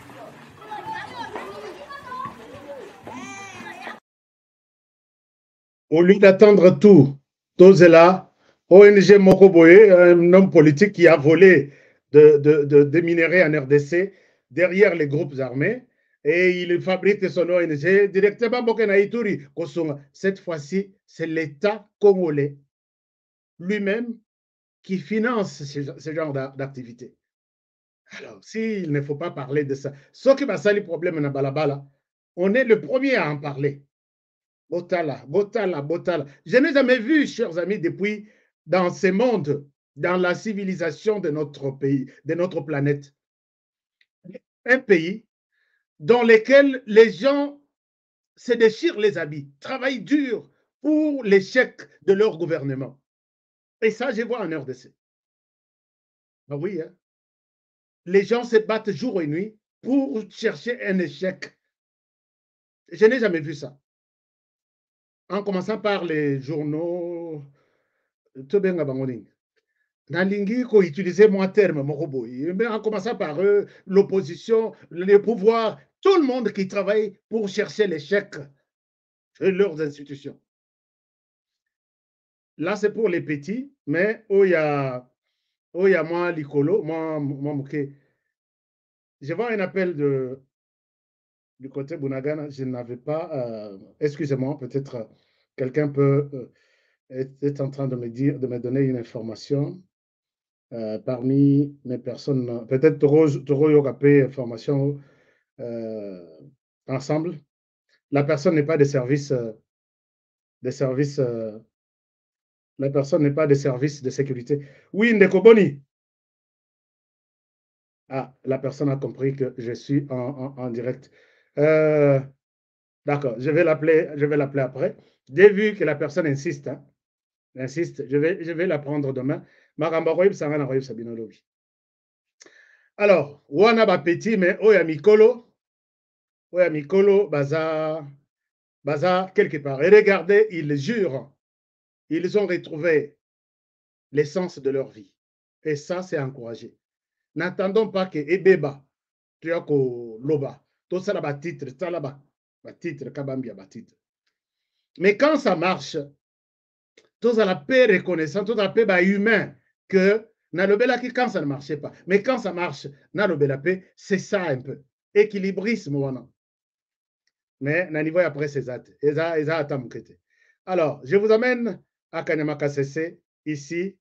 Au lieu d'attendre tout, Tozela, ONG Mokoboye, un homme politique qui a volé des minerais en RDC derrière les groupes armés, et il fabrique son ONG directement à Ituri. Cette fois-ci, c'est l'État congolais lui-même qui finance ce genre d'activité. Alors, s'il ne faut pas parler de ça, ce qui va ça, les problèmes na balabala, on est le premier à en parler. Botala. Je n'ai jamais vu, chers amis, depuis dans ce monde, dans la civilisation de notre pays, de notre planète, un pays dans lequel les gens se déchirent les habits, travaillent dur pour l'échec de leur gouvernement. Et ça, je vois en RDC. Ben oui, hein? Les gens se battent jour et nuit pour chercher un échec. Je n'ai jamais vu ça. En commençant par les journaux, Nalingi ko utiliser mon terme, mais en commençant par eux, l'opposition, le pouvoir, tout le monde qui travaille pour chercher l'échec de leurs institutions. Là, c'est pour les petits, mais où il y a Oh, il y a moi, Licolo, moi, Mouké. Je vois un appel du côté Bunagana. Je n'avais pas. Excusez-moi, peut-être quelqu'un peut être en train de me dire, de me donner une information. Parmi mes personnes, peut-être Toro Yokapé, information ensemble. La personne n'est pas des services, la personne n'est pas des services de sécurité. Oui, Ndekoboni. Ah, la personne a compris que je suis en direct. D'accord, je vais l'appeler après. Dès vu que la personne insiste, hein, insiste, je vais la prendre demain. Alors, wana ba petit mais oya mikolo baza quelque part. Et regardez, ils jurent, ils ont retrouvé l'essence de leur vie. Et ça, c'est encouragé. N'attendons pas que Ebeba, tu as ko loba, tout ça là titre, ça là titre, kabambia titre. Mais quand ça marche, tout ça la paix reconnaissant, tout ça la paix humain que Nalobela qui quand ça ne marchait pas. Mais quand ça marche, Nalobela paix, c'est ça un peu. Équilibrisme, voilà. Mais Nanivo après ces actes. Alors, je vous amène à Kanyamaka CC. Ici,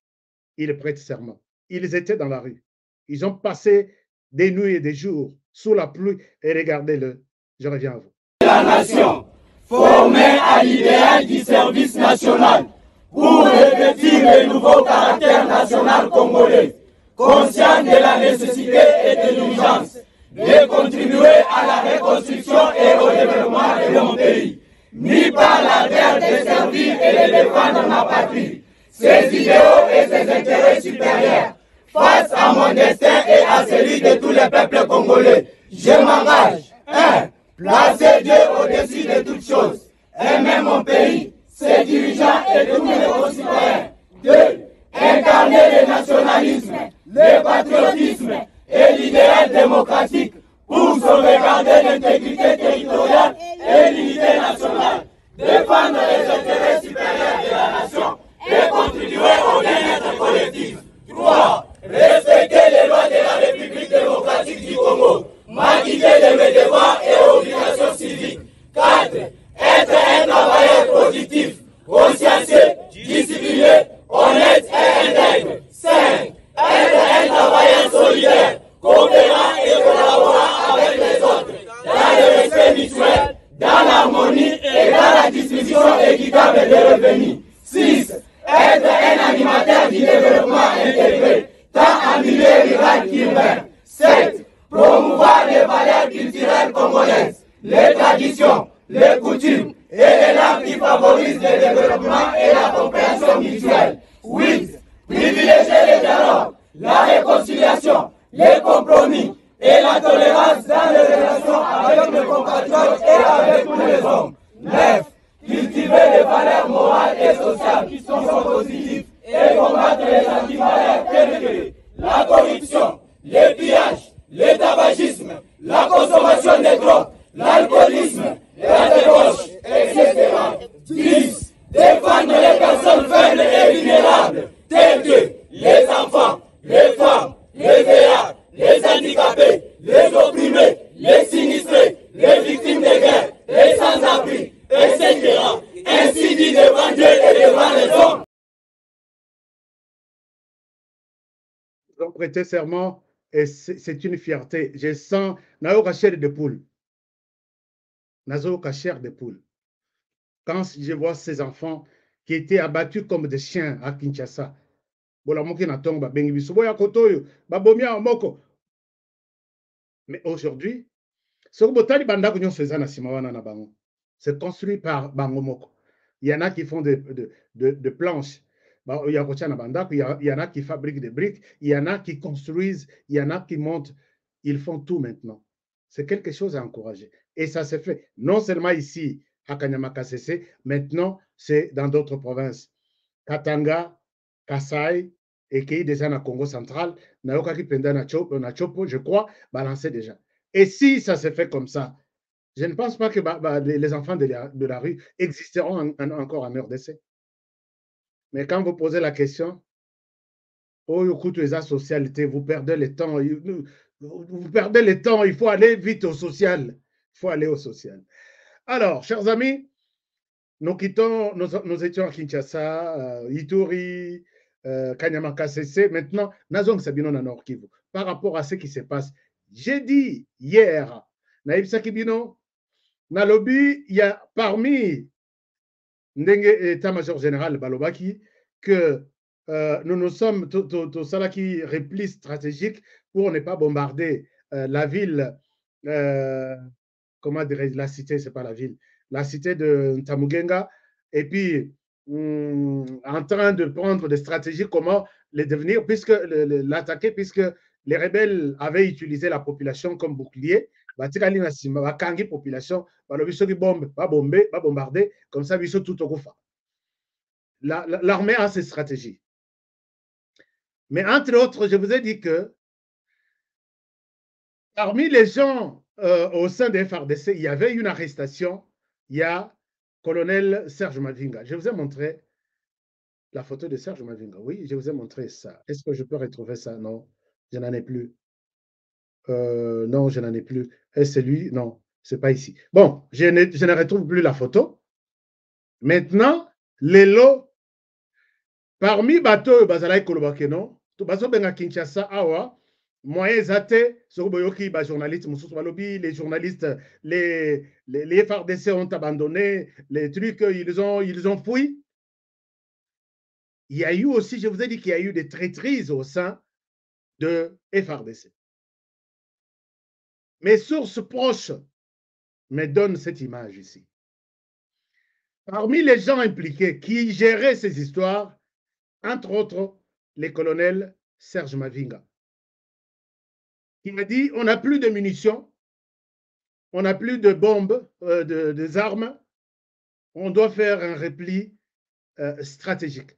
ils prêtent serment. Ils étaient dans la rue. Ils ont passé des nuits et des jours sous la pluie. Et regardez-le. Je reviens à vous. La nation, formée à l'idéal du service national, pour revêtir le nouveau caractère national congolais, conscient de la nécessité et de l'urgence de contribuer à la reconstruction et au développement de mon pays, ni par l'ardeur de servir et de défendre ma patrie, ses idéaux et ses intérêts supérieurs, face à mon destin et à celui de tous les peuples congolais. Je m'engage, 1. Placer Dieu au-dessus de toutes choses, aimer mon pays, ses dirigeants et tous mes concitoyens. 2. Incarner le nationalisme, le patriotisme et l'idéal démocratique pour sauvegarder l'intégrité territoriale et l'unité nationale, défendre les intérêts supérieurs de la nation et contribuer au bien-être collectif. 3. Respecter les lois de la République démocratique du Congo, m'acquitter de mes devoirs et obligations civiques. 4. Être un travailleur positif, consciencieux, discipliné, honnête et intègre. 5. Être un travailleur solidaire, coopérant et collaborant avec les autres, dans le respect mutuel, dans l'harmonie et dans la distribution équitable des revenus. 6. Être un animateur du développement intégré, tant en milieu rural qu'urbain. 7. Promouvoir les valeurs culturelles congolaises, les traditions, les coutumes et les langues qui favorisent le développement et la compréhension mutuelle. 8. Privilégier les dialogues, la réconciliation, les compromis et la tolérance dans les relations avec mes compatriotes et avec tous les hommes. 9. Cultiver les valeurs morales et sociales qui sont positives et combattre les antivaleurs telles que la corruption, les pillages, le tabagisme, la consommation de drogue, l'alcoolisme, la débauche, etc. 10. Défendre les personnes faibles et vulnérables, telles que les enfants, les femmes, les vieillards, les handicapés, les opprimés, les sinistrés, les victimes de guerre, les sans-abri, etc. Ainsi dit devant Dieu et devant les hommes. Ils ont prêté serment et c'est une fierté. Je sens Naoka chair de poule. Nazoka chair de poule. Quand je vois ces enfants qui étaient abattus comme des chiens à Kinshasa, mais aujourd'hui, c'est construit par Bangomoko. Il y en a qui font de planches. Il y en a qui fabriquent des briques, il y en a qui construisent, il y en a qui montent. Ils font tout maintenant. C'est quelque chose à encourager. Et ça s'est fait non seulement ici, à Kanyamaka CC, maintenant c'est dans d'autres provinces. Katanga, Kasai, et qui est déjà dans le Congo central, Nayoka qui pendant na Chopo, je crois, balancé déjà. Et si ça s'est fait comme ça, je ne pense pas que les enfants de la rue existeront encore en RDC. Mais quand vous posez la question, Oh, écoute, les socialité, vous perdez le temps. Vous perdez le temps, il faut aller vite au social. Il faut aller au social. Alors, chers amis, nous quittons, nous étions à Kinshasa, Ituri, Kanyama KCC. Maintenant, Nazong Sabino na Nord Kivu. Par rapport à ce qui se passe, j'ai dit hier, Naïb Sakibino, na lobby, il y a parmi l'état-major général Balobaki que nous nous sommes tout ça là qui repli stratégique pour ne pas bombarder la ville, comment dirais-je, la cité, c'est pas la ville, la cité de Ntamugenga, et puis en train de prendre des stratégies comment les devenir, puisque l'attaquer, puisque les rebelles avaient utilisé la population comme bouclier. Batikali na sima bakangi population balobi soki bombe ba bomber ba bombarder comme ça biso tout okufa. L'armée a ses stratégies. Mais entre autres, je vous ai dit que parmi les gens au sein des FARDC, il y avait une arrestation. Il y a colonel Serge Mavinga. Je vous ai montré la photo de Serge Mavinga. Oui, je vous ai montré ça. Est-ce que je peux retrouver ça? Non, je n'en ai plus. Non, je n'en ai plus. Et c'est lui? Non, c'est pas ici. Bon, je ne retrouve plus la photo. Maintenant, les lots, parmi bateaux, bazalaï kolobakeno, tout bateau benga Kinshasa, awa, moyens athées, les journalistes, les journalistes, les FARDC ont abandonné, les trucs, ils ont fouillé. Il y a eu aussi, je vous ai dit qu'il y a eu des traîtrises au sein de FARDC. Mes sources proches me donnent cette image ici. Parmi les gens impliqués qui géraient ces histoires, entre autres, les colonels Serge Mavinga, qui m'a dit, on n'a plus de munitions, on n'a plus de bombes, des armes, on doit faire un repli stratégique.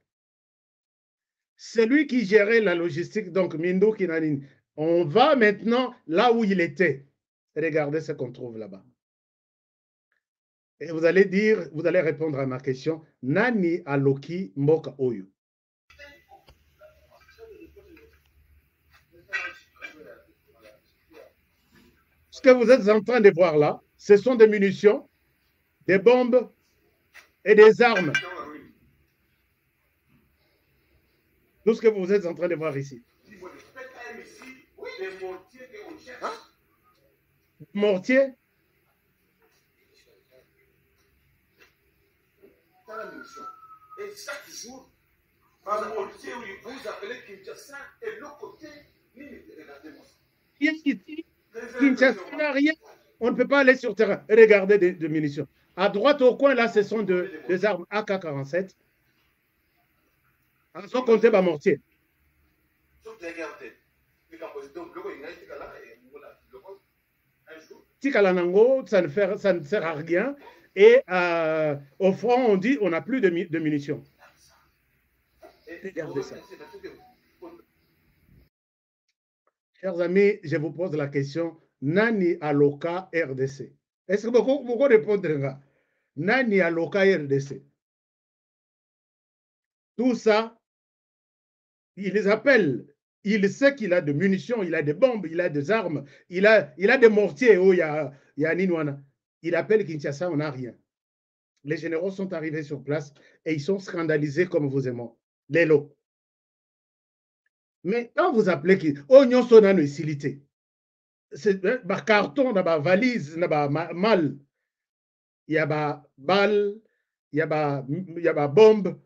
C'est lui qui gérait la logistique, donc Mindo Kinanin. On va maintenant là où il était. Regardez ce qu'on trouve là-bas. Et vous allez dire, vous allez répondre à ma question. Nani aloki mboka oyo? Ce que vous êtes en train de voir là, ce sont des munitions, des bombes et des armes. Tout ce que vous êtes en train de voir ici. Hein? Mortier? Et chaque jour, un mortier, vous appelez Kinshasa et l'autre côté, regardez-moi. Ici, Kinshasa n'a rien. On ne peut pas aller sur terrain. Regardez des munitions. À droite, au coin, là, ce sont des armes AK-47. Sans compter ma mortier. Tikalanango, ça ne sert à rien. Et au front, on dit on n'a plus de munitions. Regardez ça. Chers amis, je vous pose la question. Nani aloka RDC? Est-ce que vous répondrez? Nani aloka RDC? Tout ça, il les appelle. Il sait qu'il a de munitions, il a des bombes, il a des armes, il a des mortiers. Oh, il y a Ninwana. Il appelle Kinshasa, on n'a rien. Les généraux sont arrivés sur place et ils sont scandalisés comme vous et moi. Les lots. Mais quand vous appelez oh, nous sommes dans utilité. C'est un carton, dans ma valise, dans ma mal. Il y a ma balle, il y a ma bombe,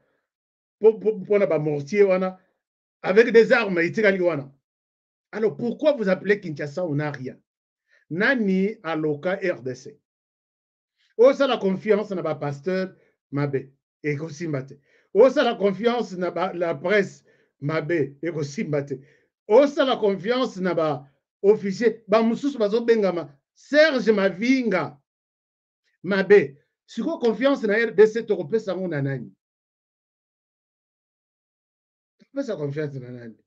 pour ma mortier, avec des armes. Alors pourquoi vous appelez Kinshasa, on n'a rien? Nani aloka RDC. Oh, ça la confiance dans ma pasteur, Mabé, et Kosimbate. Oh, ça la confiance dans la presse, Mabé, et Kosimbate. Oh, ça la confiance dans ma officier, Bamoussous Bazo Bengama, Serge Mavinga, Mabé. Si vous avez confiance dans RDC, tu peux ça mon anani. Tu peux ça confiance dans l'anani.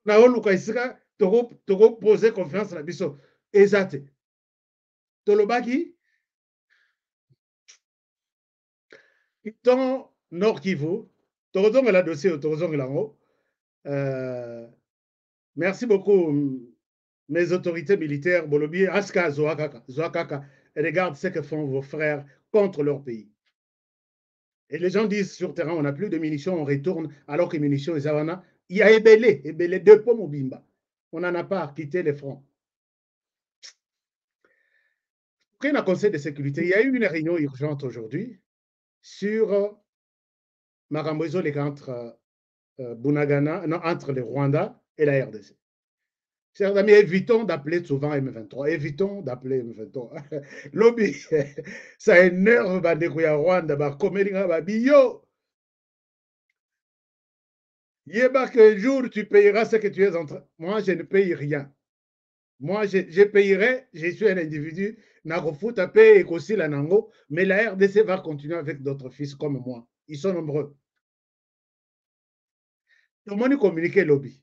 Na oluka isika, tu peux poser confiance dans biso. Exact. Tolobaki, quittons Nord Kivu, tozongela dossier tozongela yango. Merci beaucoup mes autorités militaires bolobi aska zoakaka regarde ce que font vos frères contre leur pays. Et les gens disent sur terrain on n'a plus de munitions, on retourne alors que munitions ezavana il y a ebele deux pommes au bimba. On n'en a pas quitté les fronts. Après le Conseil de sécurité, il y a eu une réunion urgente aujourd'hui sur Maramboizo entre Bunagana, non, entre le Rwanda et la RDC. Chers amis, évitons d'appeler souvent M23. Évitons d'appeler M23. Lobby, ça énerve Bandekuya Rwanda, Bakomelinga Babiyo. Yeba qu'un jour tu payeras ce que tu es en train. Moi, je ne paye rien. Moi, je payerai, je suis un individu, Narofuta paye et aussi la Nango, mais la RDC va continuer avec d'autres fils comme moi. Ils sont nombreux. Tout le monde communique lobby.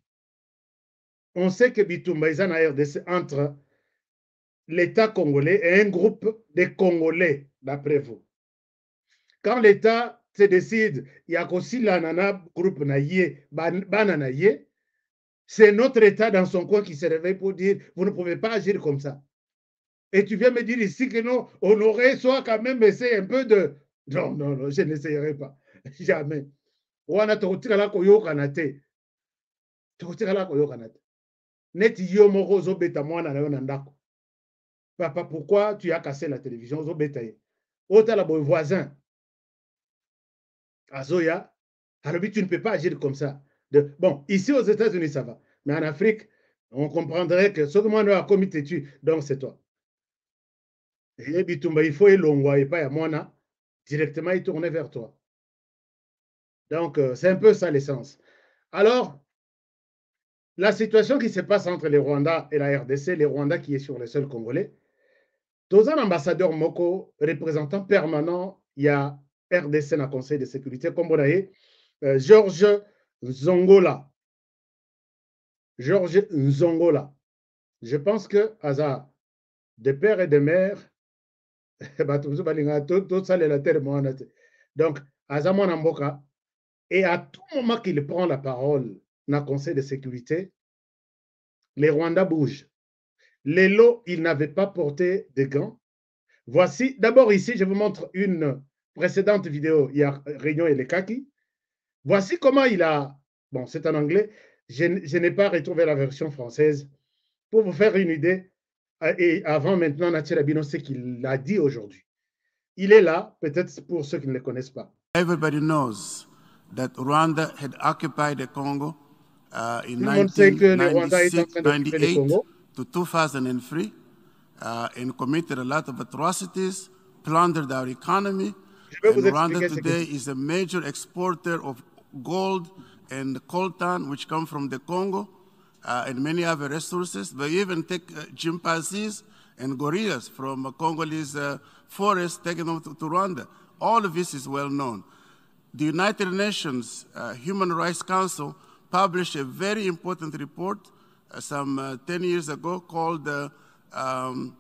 On sait que Bitumba est en RDC entre l'État congolais et un groupe de Congolais, d'après vous. Quand l'État se décide, il y a aussi l'anana groupe naïe, bananaïe, c'est notre État dans son coin qui se réveille pour dire, vous ne pouvez pas agir comme ça. Et tu viens me dire ici que non, on aurait soit quand même essayé un peu de... Non, non, non, je n'essayerai pas. Jamais. Wana tokotikala koyokana te. Tokotikala koyokana te. Net yo moko ozobeta mwana na yo na ndako. Papa, pourquoi tu as cassé la télévision? Ozobeta ye. Otala boy voisin. Azoya. Alors tu ne peux pas agir comme ça. Bon, ici aux États-Unis ça va. Mais en Afrique, on comprendrait que ce que moi a commis tu, donc c'est toi. Et Bitumba, il faut elongwa et pas à mwana. Directement, il tourne vers toi. Donc, c'est un peu ça l'essence. Alors, la situation qui se passe entre les Rwandais et la RDC, les Rwandais qui est sur le sol congolais, dans un ambassadeur Moko, représentant permanent, il y a RDC dans le Conseil de sécurité, comme vous voyez, Georges Nzongola. Georges Nzongola. Je pense que, Aza, de père et de mère, donc, Aza Mwanamboka, et à tout moment qu'il prend la parole dans le Conseil de sécurité, les Rwandais bougent. Les lots, ils n'avaient pas porté de gants. Voici, d'abord ici, je vous montre une précédente vidéo, il y a Réunion et les Kaki. Voici comment il a, bon, c'est en anglais, je n'ai pas retrouvé la version française, pour vous faire une idée, et avant maintenant, Nathie Bino, ce qu'il a dit aujourd'hui. Il est là, peut-être pour ceux qui ne le connaissent pas. Everybody knows that Rwanda had occupied the Congo in 1996, 98 to 2003 and committed a lot of atrocities, plundered our economy. And Rwanda today is a major exporter of gold and coltan, which come from the Congo, and many other resources. They even take chimpanzees and gorillas from Congolese forests, taking them to Rwanda. All of this is well known. The United Nations Human Rights Council published a very important report some 10 years ago called oh, I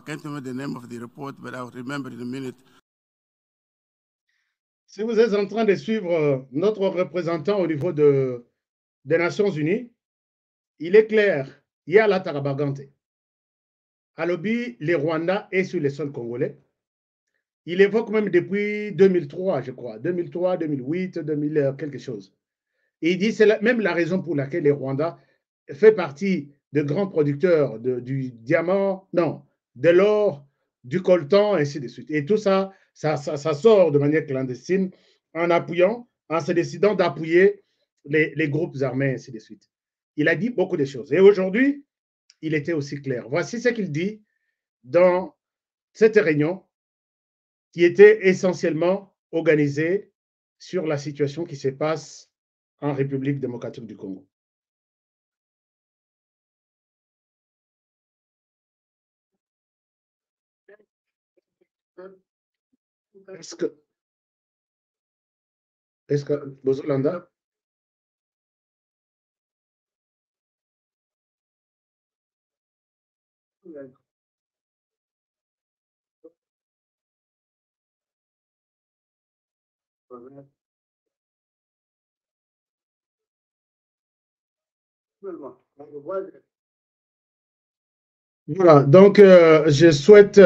can't remember the name of the report, but I'll remember in a minute. Si vous êtes en train de suivre notre représentant au niveau des Nations Unies, il est clair, il y a la Tarabagante. À l'objet, les Rwandais est sur les sols congolais. Il évoque même depuis 2003, je crois, 2003, 2008, 2000, quelque chose. Et il dit c'est même la raison pour laquelle les Rwandais fait partie de grands producteurs du diamant, non, de l'or, du coltan, ainsi de suite. Et tout ça, ça sort de manière clandestine en appuyant, en se décidant d'appuyer les groupes armés, ainsi de suite. Il a dit beaucoup de choses. Et aujourd'hui, il était aussi clair. Voici ce qu'il dit dans cette réunion qui était essentiellement organisée sur la situation qui se passe en République démocratique du Congo. Est-ce que Bozolanda? Voilà, donc je souhaite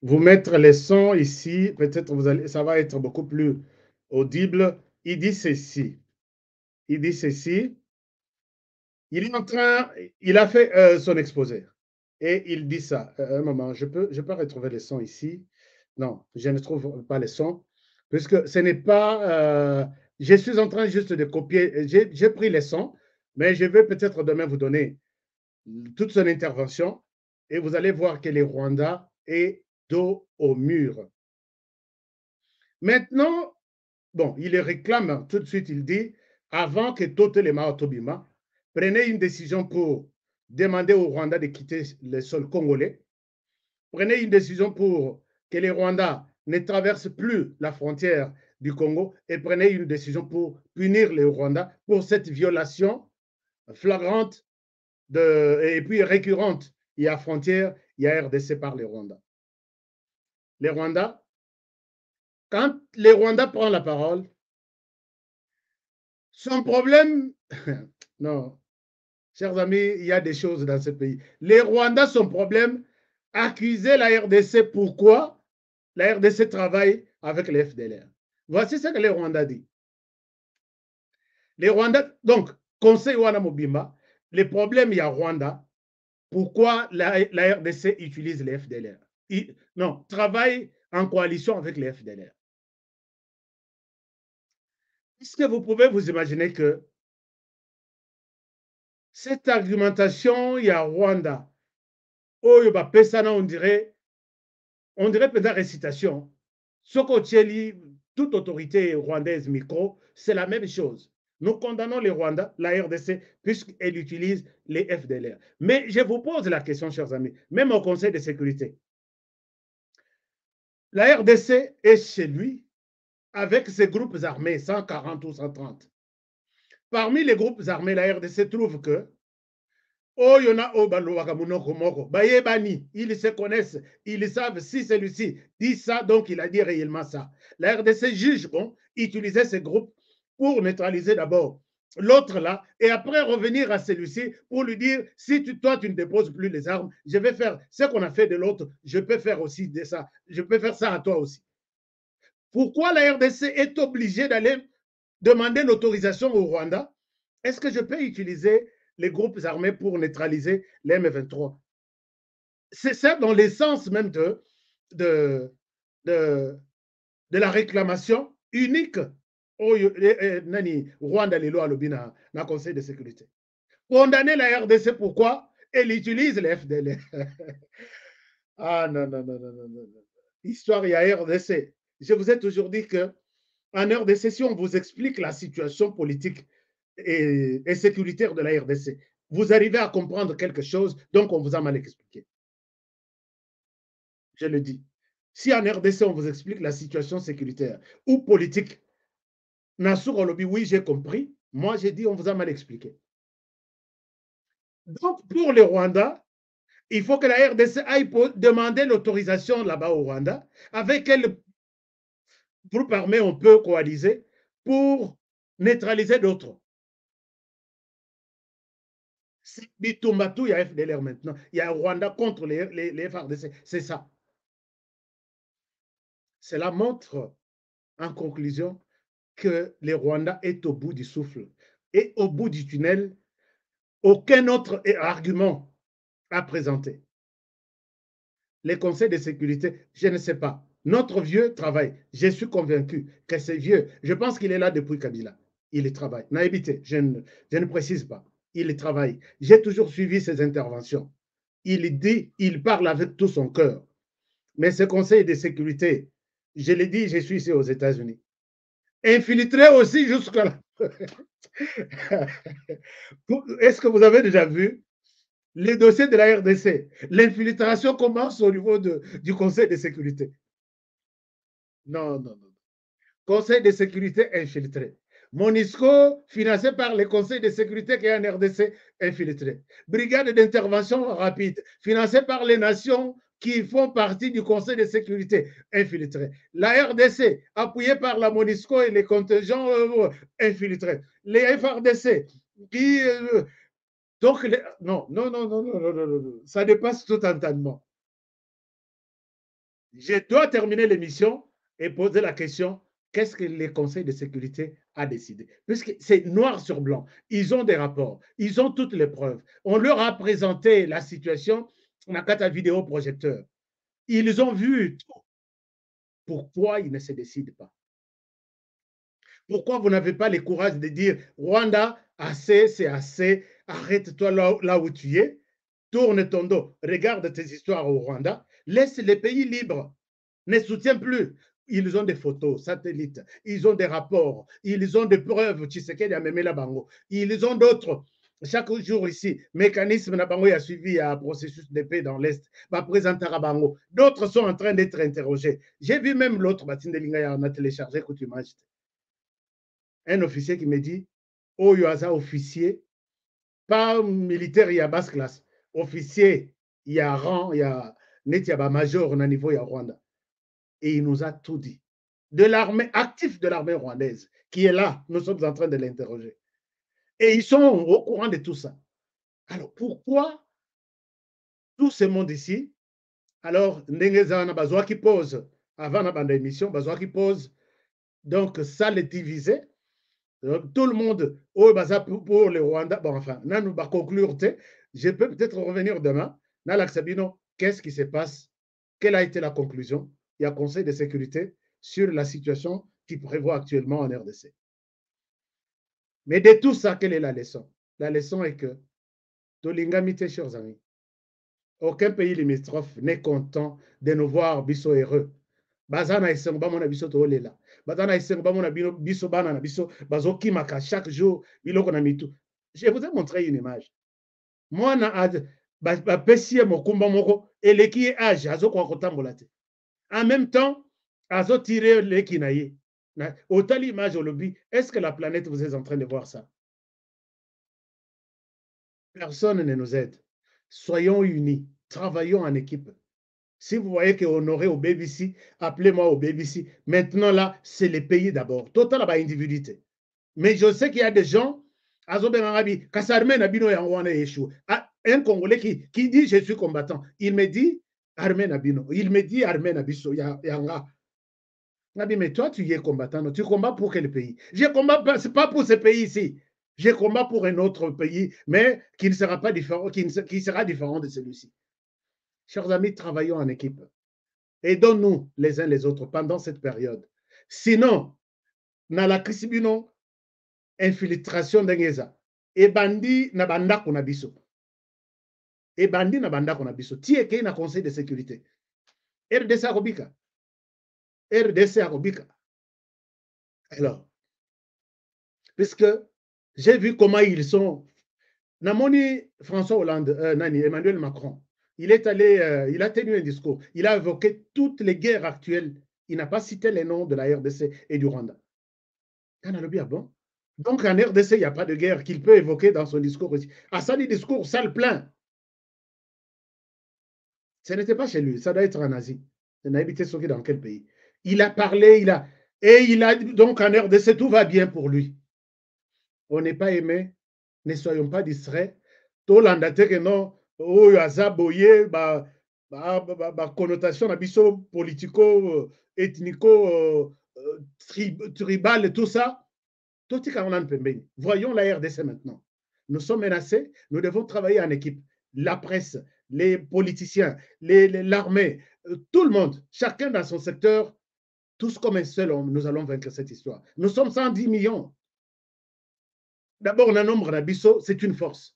vous mettre les sons ici. Peut-être ça va être beaucoup plus audible. Il dit ceci. Il dit ceci. Il a fait son exposé. Et il dit ça. Un moment, je peux retrouver les sons ici. Non, je ne trouve pas les sons. Puisque ce n'est pas... je suis en train juste de copier. J'ai pris les sons, mais je vais peut-être demain vous donner toute son intervention. Et vous allez voir que le Rwanda est dos au mur. Maintenant, bon, il réclame tout de suite, il dit, avant que toutes les Maotobima prenez une décision pour demander au Rwanda de quitter le sol congolais. Prenez une décision pour que les Rwandais ne traversent plus la frontière du Congo et prenez une décision pour punir les Rwandais pour cette violation flagrante et puis récurrente. Il y a frontière, il y a RDC par les Rwandais. Les Rwandais, quand les Rwandais prennent la parole, son problème, non, chers amis, il y a des choses dans ce pays. Les Rwandais, son problème, accuser la RDC. Pourquoi la RDC travaille avec les FDLR? Voici ce que les Rwandais disent. Les Rwandais, donc, Conseil Wana Mobimba, le problème, il y a Rwanda. Pourquoi la RDC utilise les FDLR? Non, travaille en coalition avec les FDLR. Est-ce que vous pouvez vous imaginer que cette argumentation, il y a Rwanda, on dirait peut-être récitation. Toute autorité rwandaise micro, c'est la même chose. Nous condamnons les Rwandais, la RDC, puisqu'elle utilise les FDLR. Mais je vous pose la question, chers amis, même au Conseil de sécurité. La RDC est chez lui avec ses groupes armés, 140 ou 130. Parmi les groupes armés, la RDC trouve que ils se connaissent, ils savent si celui-ci dit ça, donc il a dit réellement ça. La RDC juge bon utiliser ces groupes pour neutraliser d'abord l'autre là, et après revenir à celui-ci pour lui dire, si toi tu ne déposes plus les armes, je vais faire ce qu'on a fait de l'autre, je peux faire aussi de ça, je peux faire ça à toi aussi. Pourquoi la RDC est obligée d'aller demander l'autorisation au Rwanda? Est-ce que je peux utiliser les groupes armés pour neutraliser les M23? C'est ça dans l'essence même de la réclamation unique au Rwanda Lelo Alobina dans le Conseil de sécurité. Condamner la RDC, pourquoi? Elle utilise les FDLR. Ah non. Histoire, il y a RDC. Je vous ai toujours dit qu'en RDC, si on vous explique la situation politique et sécuritaire de la RDC, vous arrivez à comprendre quelque chose, donc on vous a mal expliqué. Je le dis. Si en RDC, on vous explique la situation sécuritaire ou politique, Nassou Olobi, oui, j'ai compris. Moi, j'ai dit, on vous a mal expliqué. Donc, pour les Rwandais, il faut que la RDC aille demander l'autorisation là-bas au Rwanda, avec quel groupe armé on peut coaliser pour neutraliser d'autres. C'est Bitumbatou, il y a FDLR maintenant. Il y a Rwanda contre les FARDC. C'est ça. Cela montre, en conclusion, que les Rwandais est au bout du souffle. Et au bout du tunnel, aucun autre argument à présenter. Les conseils de sécurité, je ne sais pas. Notre vieux travaille. Je suis convaincu que c'est vieux. Je pense qu'il est là depuis Kabila. Il travaille. Naïbité, je ne précise pas. Il travaille. J'ai toujours suivi ses interventions. Il dit, il parle avec tout son cœur. Mais ce conseil de sécurité, je l'ai dit, je suis ici aux États-Unis. Infiltré aussi jusqu'à là. Est-ce que vous avez déjà vu les dossiers de la RDC? L'infiltration commence au niveau du Conseil de sécurité. Non. Conseil de sécurité infiltré. MONUSCO, financé par le Conseil de sécurité qui est en RDC, infiltré. Brigade d'intervention rapide, financée par les Nations qui font partie du Conseil de sécurité infiltrés. La RDC, appuyée par la MONUSCO et les contingents infiltrés. Les FRDC, qui... donc, non, ça dépasse tout entendement. Je dois terminer l'émission et poser la question, qu'est-ce que les conseils de sécurité a décidé? Puisque c'est noir sur blanc. Ils ont des rapports, ils ont toutes les preuves. On leur a présenté la situation dans la vidéo projecteur. Ils ont vu tout. Pourquoi ils ne se décident pas? Pourquoi vous n'avez pas le courage de dire, Rwanda, assez, c'est assez, arrête-toi là où tu es, tourne ton dos, regarde tes histoires au Rwanda, laisse les pays libres, ne soutiens plus. Ils ont des photos, satellites, ils ont des rapports, ils ont des preuves, Tshisekedi a memé la bango, ils ont d'autres. Chaque jour ici, mécanisme na bango a suivi un processus de paix dans l'Est, va présenter à bango. D'autres sont en train d'être interrogés. J'ai vu même l'autre, Batindelinga, on a téléchargé, que tu m'as un officier qui me dit, oh, il y a un officier, pas militaire, il y a basse classe. Officier, il y a rang, il y a major au niveau, il y a Rwanda. Et il nous a tout dit. De l'armée, actif de l'armée rwandaise, qui est là, nous sommes en train de l'interroger. Et ils sont au courant de tout ça. Alors, pourquoi tout ce monde ici, alors, Ndengezana Bazoa qui pose, avant la bande d'émission, Bazoa qui pose, donc ça les divisé. Donc, tout le monde, oh, bah, ça pour le Rwanda, bon, enfin, là, nous allons conclure. Je peux peut-être revenir demain. Nala Sabino, qu'est-ce qui se passe? Quelle a été la conclusion? Il y a un Conseil de sécurité sur la situation qui prévoit actuellement en RDC. Mais de tout ça, quelle est la leçon? La leçon est que, Tolingamite, chers amis, aucun pays limitrophe n'est content de nous voir biso heureux. Bazana esengo bamona biso tolela. Bazana esengo bamona biso bana na biso bazoki maka chaque jour biloko na mitu. Je vous ai montré une image. Moi na ba pesie mokumba moko eleki âge azokwa kotambola te. En même temps, azo tirer leki na ye. Autant l'image au lobby, est-ce que la planète vous est en train de voir ça? Personne ne nous aide. Soyons unis, travaillons en équipe. Si vous voyez que Honoré au BBC, appelez-moi au BBC. Maintenant, là, c'est les pays d'abord. Total, la individualité. Mais je sais qu'il y a des gens, un Congolais qui dit je suis combattant. Il me dit Armé Nabino. Il me dit Armé Nabiso. Mais toi, tu es combattant. Tu combats pour quel pays? Je combats, ce n'est pas pour ce pays ici. Je combats pour un autre pays, mais qui ne sera pas différent, qui sera différent de celui-ci. Chers amis, travaillons en équipe. Aidons-nous les uns les autres pendant cette période. Sinon, dans la crisibino, infiltration d'Engeza, et bandi na banda konabiso. Et bandi na banda konabiso. Tieke na conseil de sécurité. RDC Arobika. RDC Arobika. Alors, puisque j'ai vu comment ils sont. Namoni François Hollande, Emmanuel Macron. Il est allé, il a tenu un discours. Il a évoqué toutes les guerres actuelles. Il n'a pas cité les noms de la RDC et du Rwanda. Bon. Donc en RDC, il n'y a pas de guerre qu'il peut évoquer dans son discours aussi. À ça, le discours, ça le plein. Ce n'était pas chez lui, ça doit être en Asie. Il n'a habité dans quel pays? Il a parlé, donc en RDC, tout va bien pour lui. On n'est pas aimé, ne soyons pas distraits. Tout l'andate que non. Oh, aza boye ba connotation na biso politico ethnico tribal et tout ça. Voyons la RDC maintenant. Nous sommes menacés, nous devons travailler en équipe. La presse, les politiciens, l'armée, tout le monde, chacun dans son secteur, tous comme un seul homme, nous allons vaincre cette histoire. Nous sommes 110 millions. D'abord, le nombre d'abisso, c'est une force.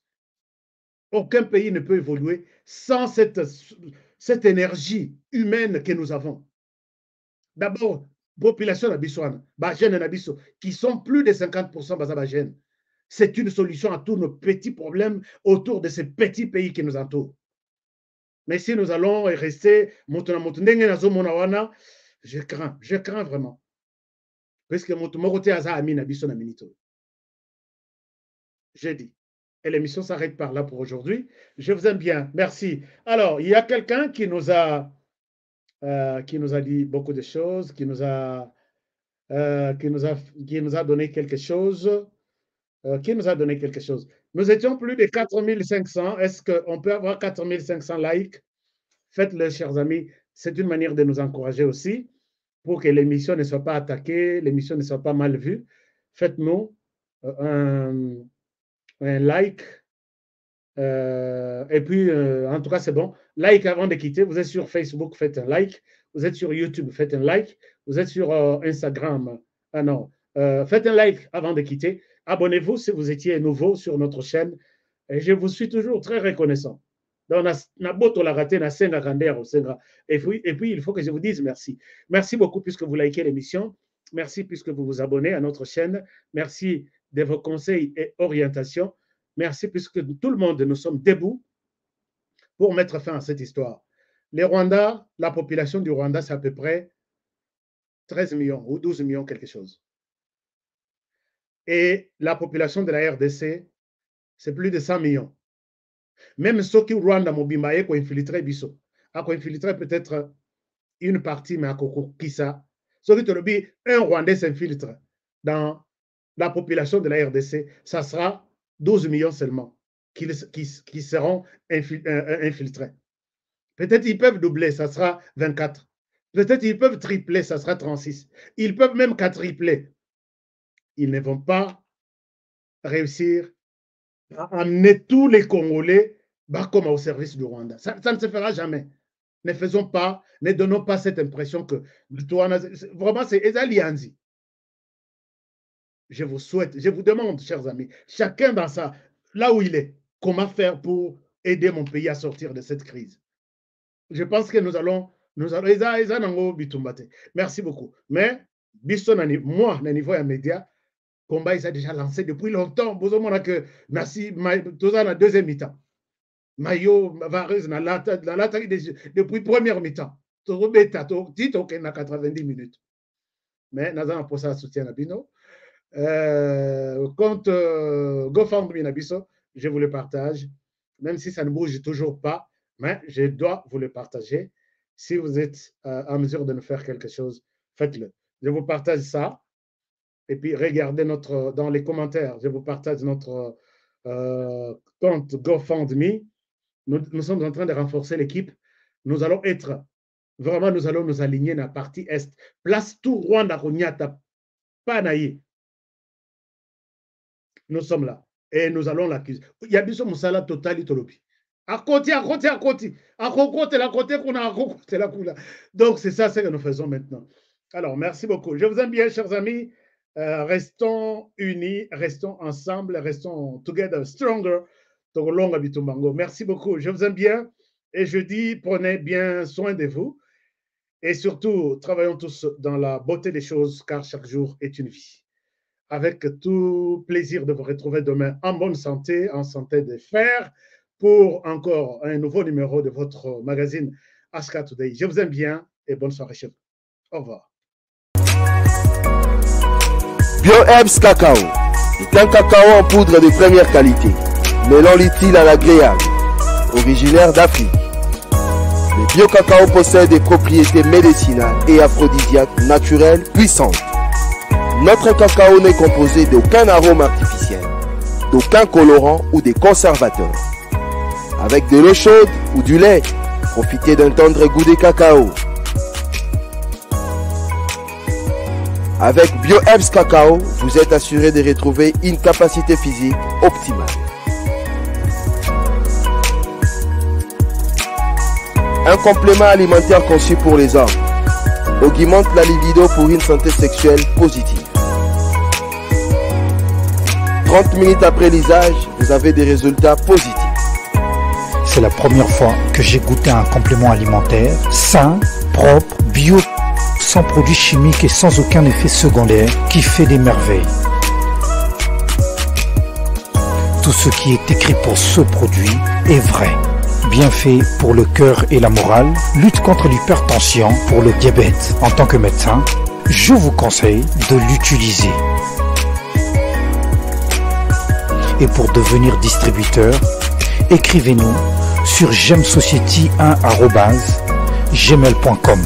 Aucun pays ne peut évoluer sans cette énergie humaine que nous avons. D'abord, population d'Abissouane, qui sont plus de 50% bazabagènes. C'est une solution à tous nos petits problèmes autour de ces petits pays qui nous entourent. Mais si nous allons rester, je crains vraiment. Parce que je dis, Et l'émission s'arrête par là pour aujourd'hui. Je vous aime bien. Merci. Alors, il y a quelqu'un qui nous a dit beaucoup de choses, qui nous a donné quelque chose. Nous étions plus de 4500. Est-ce qu'on peut avoir 4500 likes? Faites-le, chers amis. C'est une manière de nous encourager aussi pour que l'émission ne soit pas attaquée, l'émission ne soit pas mal vue. Faites-nous un like. Et puis, en tout cas, c'est bon. Like avant de quitter. Vous êtes sur Facebook, faites un like. Vous êtes sur YouTube, faites un like. Vous êtes sur Instagram. Faites un like avant de quitter. Abonnez-vous si vous étiez nouveau sur notre chaîne. Et je vous suis toujours très reconnaissant. Donc, et puis, il faut que je vous dise merci. Merci beaucoup puisque vous likez l'émission. Merci puisque vous vous abonnez à notre chaîne. Merci de vos conseils et orientations. Merci puisque tout le monde, nous sommes debout pour mettre fin à cette histoire. Les Rwandais, la population du Rwanda, c'est à peu près 13 millions ou 12 millions quelque chose. Et la population de la RDC, c'est plus de 100 millions. Même ceux qui Rwanda mobimba a infiltré biso, a infiltré peut-être une partie, mais à Kisa. Ceux qui te le disent, un Rwandais s'infiltre dans la population de la RDC, ça sera 12 millions seulement qui seront infiltrés. Peut-être ils peuvent doubler, ça sera 24. Peut-être ils peuvent tripler, ça sera 36. Ils peuvent même quadrupler. Ils ne vont pas réussir à amener tous les Congolais comme au service du Rwanda. Ça ne se fera jamais. Ne faisons pas, ne donnons pas cette impression que vraiment c'est Ezalianzi. Je vous souhaite, je vous demande, chers amis, chacun dans ça, là où il est, comment faire pour aider mon pays à sortir de cette crise. Je pense que nous allons merci beaucoup. Mais, moi, au niveau des médias, combat ils ont déjà lancé depuis longtemps. Vous avez que dans la deuxième mi-temps. Mayo Varese na lata depuis première mi-temps. Tout bêta, tout dit qu'on a 90 minutes. Mais nous avons posé un soutien à Bino. Compte GoFundMe Nabiso, je vous le partage, même si ça ne bouge toujours pas, mais je dois vous le partager. Si vous êtes en mesure de nous faire quelque chose, faites-le. Je vous partage ça. Et puis, regardez dans les commentaires, je vous partage notre compte GoFundMe. Nous sommes en train de renforcer l'équipe. Nous allons nous aligner dans la partie Est. Place tout Rwanda, Ronyata, Panaï. Nous sommes là. Et nous allons l'accuser. Il y a besoin de Moussala total Tolopi. À côté. Donc, c'est ça ce que nous faisons maintenant. Alors, merci beaucoup. Je vous aime bien, chers amis. Restons unis, restons ensemble, restons together, stronger. Merci beaucoup. Je vous aime bien. Et je dis, prenez bien soin de vous. Et surtout, travaillons tous dans la beauté des choses, car chaque jour est une vie. Avec tout plaisir de vous retrouver demain en bonne santé, en santé de fer, pour encore un nouveau numéro de votre magazine Aska Today. Je vous aime bien et bonne soirée chez vous. Au revoir. BioHerbs Cacao est un cacao en poudre de première qualité, mêlant l'utile à l'agréable, originaire d'Afrique. Le bio-cacao possède des propriétés médicinales et aphrodisiaques naturelles puissantes. Notre cacao n'est composé d'aucun arôme artificiel, d'aucun colorant ou des conservateurs. Avec de l'eau chaude ou du lait, profitez d'un tendre goût de cacao. Avec BioHerbs Cacao, vous êtes assuré de retrouver une capacité physique optimale. Un complément alimentaire conçu pour les hommes augmente la libido pour une santé sexuelle positive. 30 minutes après l'usage, vous avez des résultats positifs. C'est la première fois que j'ai goûté un complément alimentaire sain, propre, bio, sans produits chimiques et sans aucun effet secondaire qui fait des merveilles. Tout ce qui est écrit pour ce produit est vrai. Bienfait pour le cœur et la morale, lutte contre l'hypertension, pour le diabète. En tant que médecin, je vous conseille de l'utiliser. et pour devenir distributeur, écrivez-nous sur gemsociety1@gmail.com.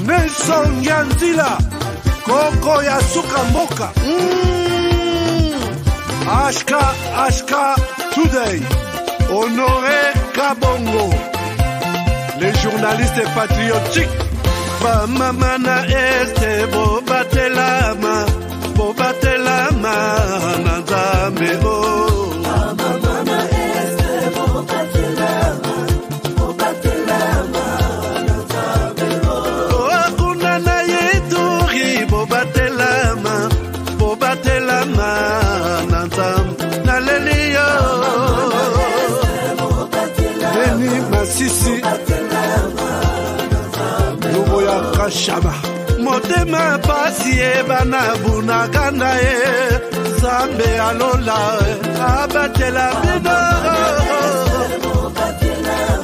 Nelson Yanzila Koko ya suka mboka Ashka Today Honoré Kabongo Les journalistes patriotiques Bamamana este Bobatelama Nanzambe Bamamana este Bobatelama Bobatelama Nanzam Nalelio Beni Masisi Luboya Kashaba Motema Pasi Bana Bunagana Zambe Alola Abatela Bina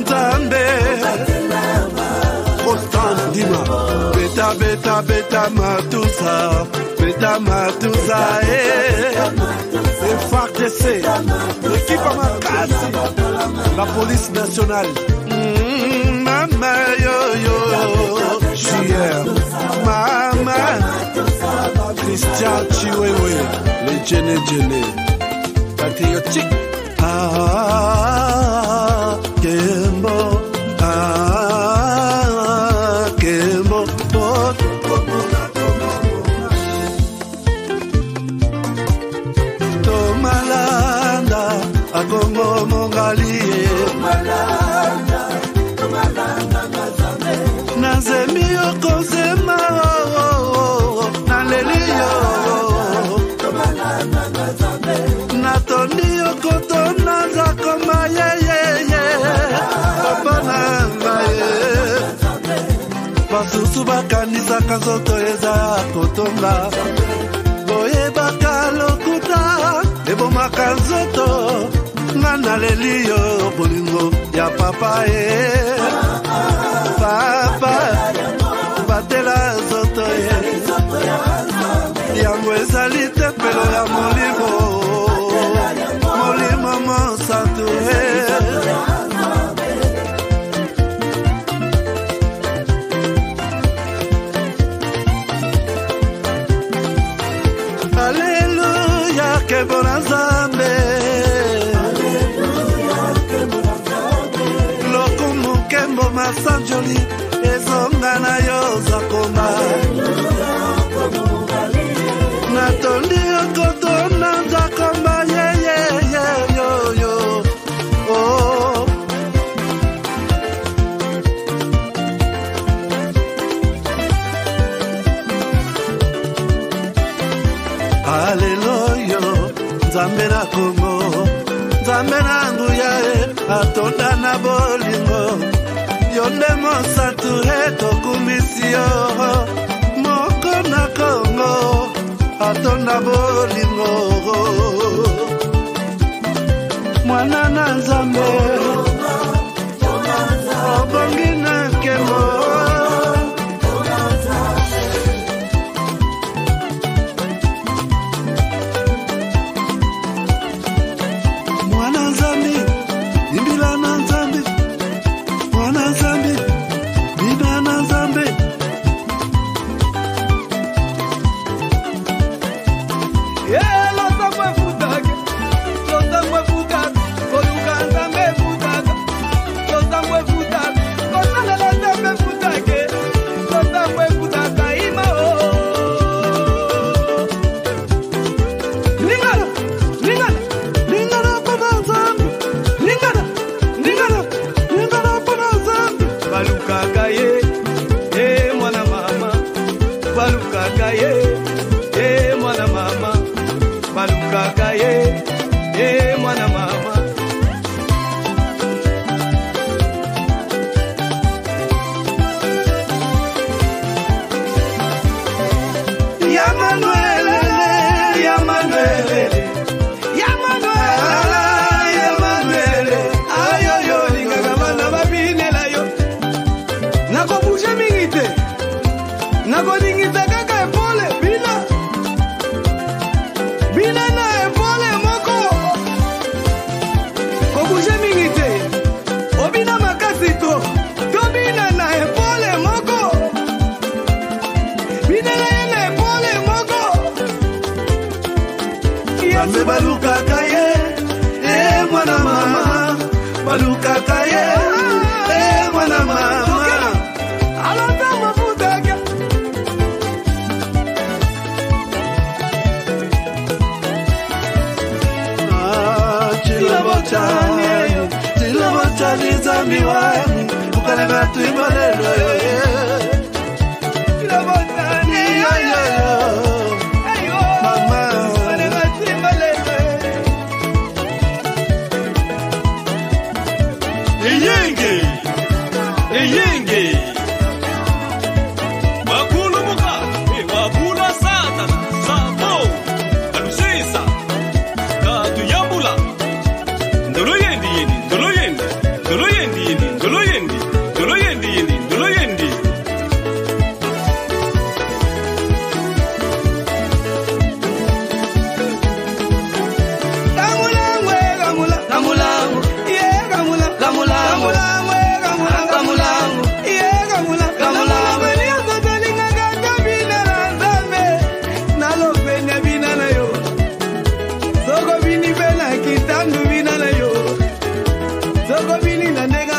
Zambe Constant Dima Beta Matusa FARDC, l'équipe Amakasi, la police nationale. Mama yo, Chier, Mama, Christian Chiwewe, les Djene, patriotique. Kembo, Kembo, Agongo Mongalie Nazemi Okozema Nalelio Natoni Okotona Zakoma ye Papa Nangaye Pasusu Bakanisa Kazoto Eza Kotonga Boye Bakalokuta Ebo Makazoto Nana lelio bolingo ya papa Papa Batela zoto Yango ezali tempelo ya molimo Molimo monsanto Alléluia que bon Nzambe Masanjoli ezonga na yo zakoma Natondi okotona zakoma yo oh Hallelujah Nzambe na Kongo Nzambe na nguya atonda na bolingo yonde mosatu etokumisio moko na Kongo atonda bolingo mwana na Nzambe obongi na nkemo Soko bini na nega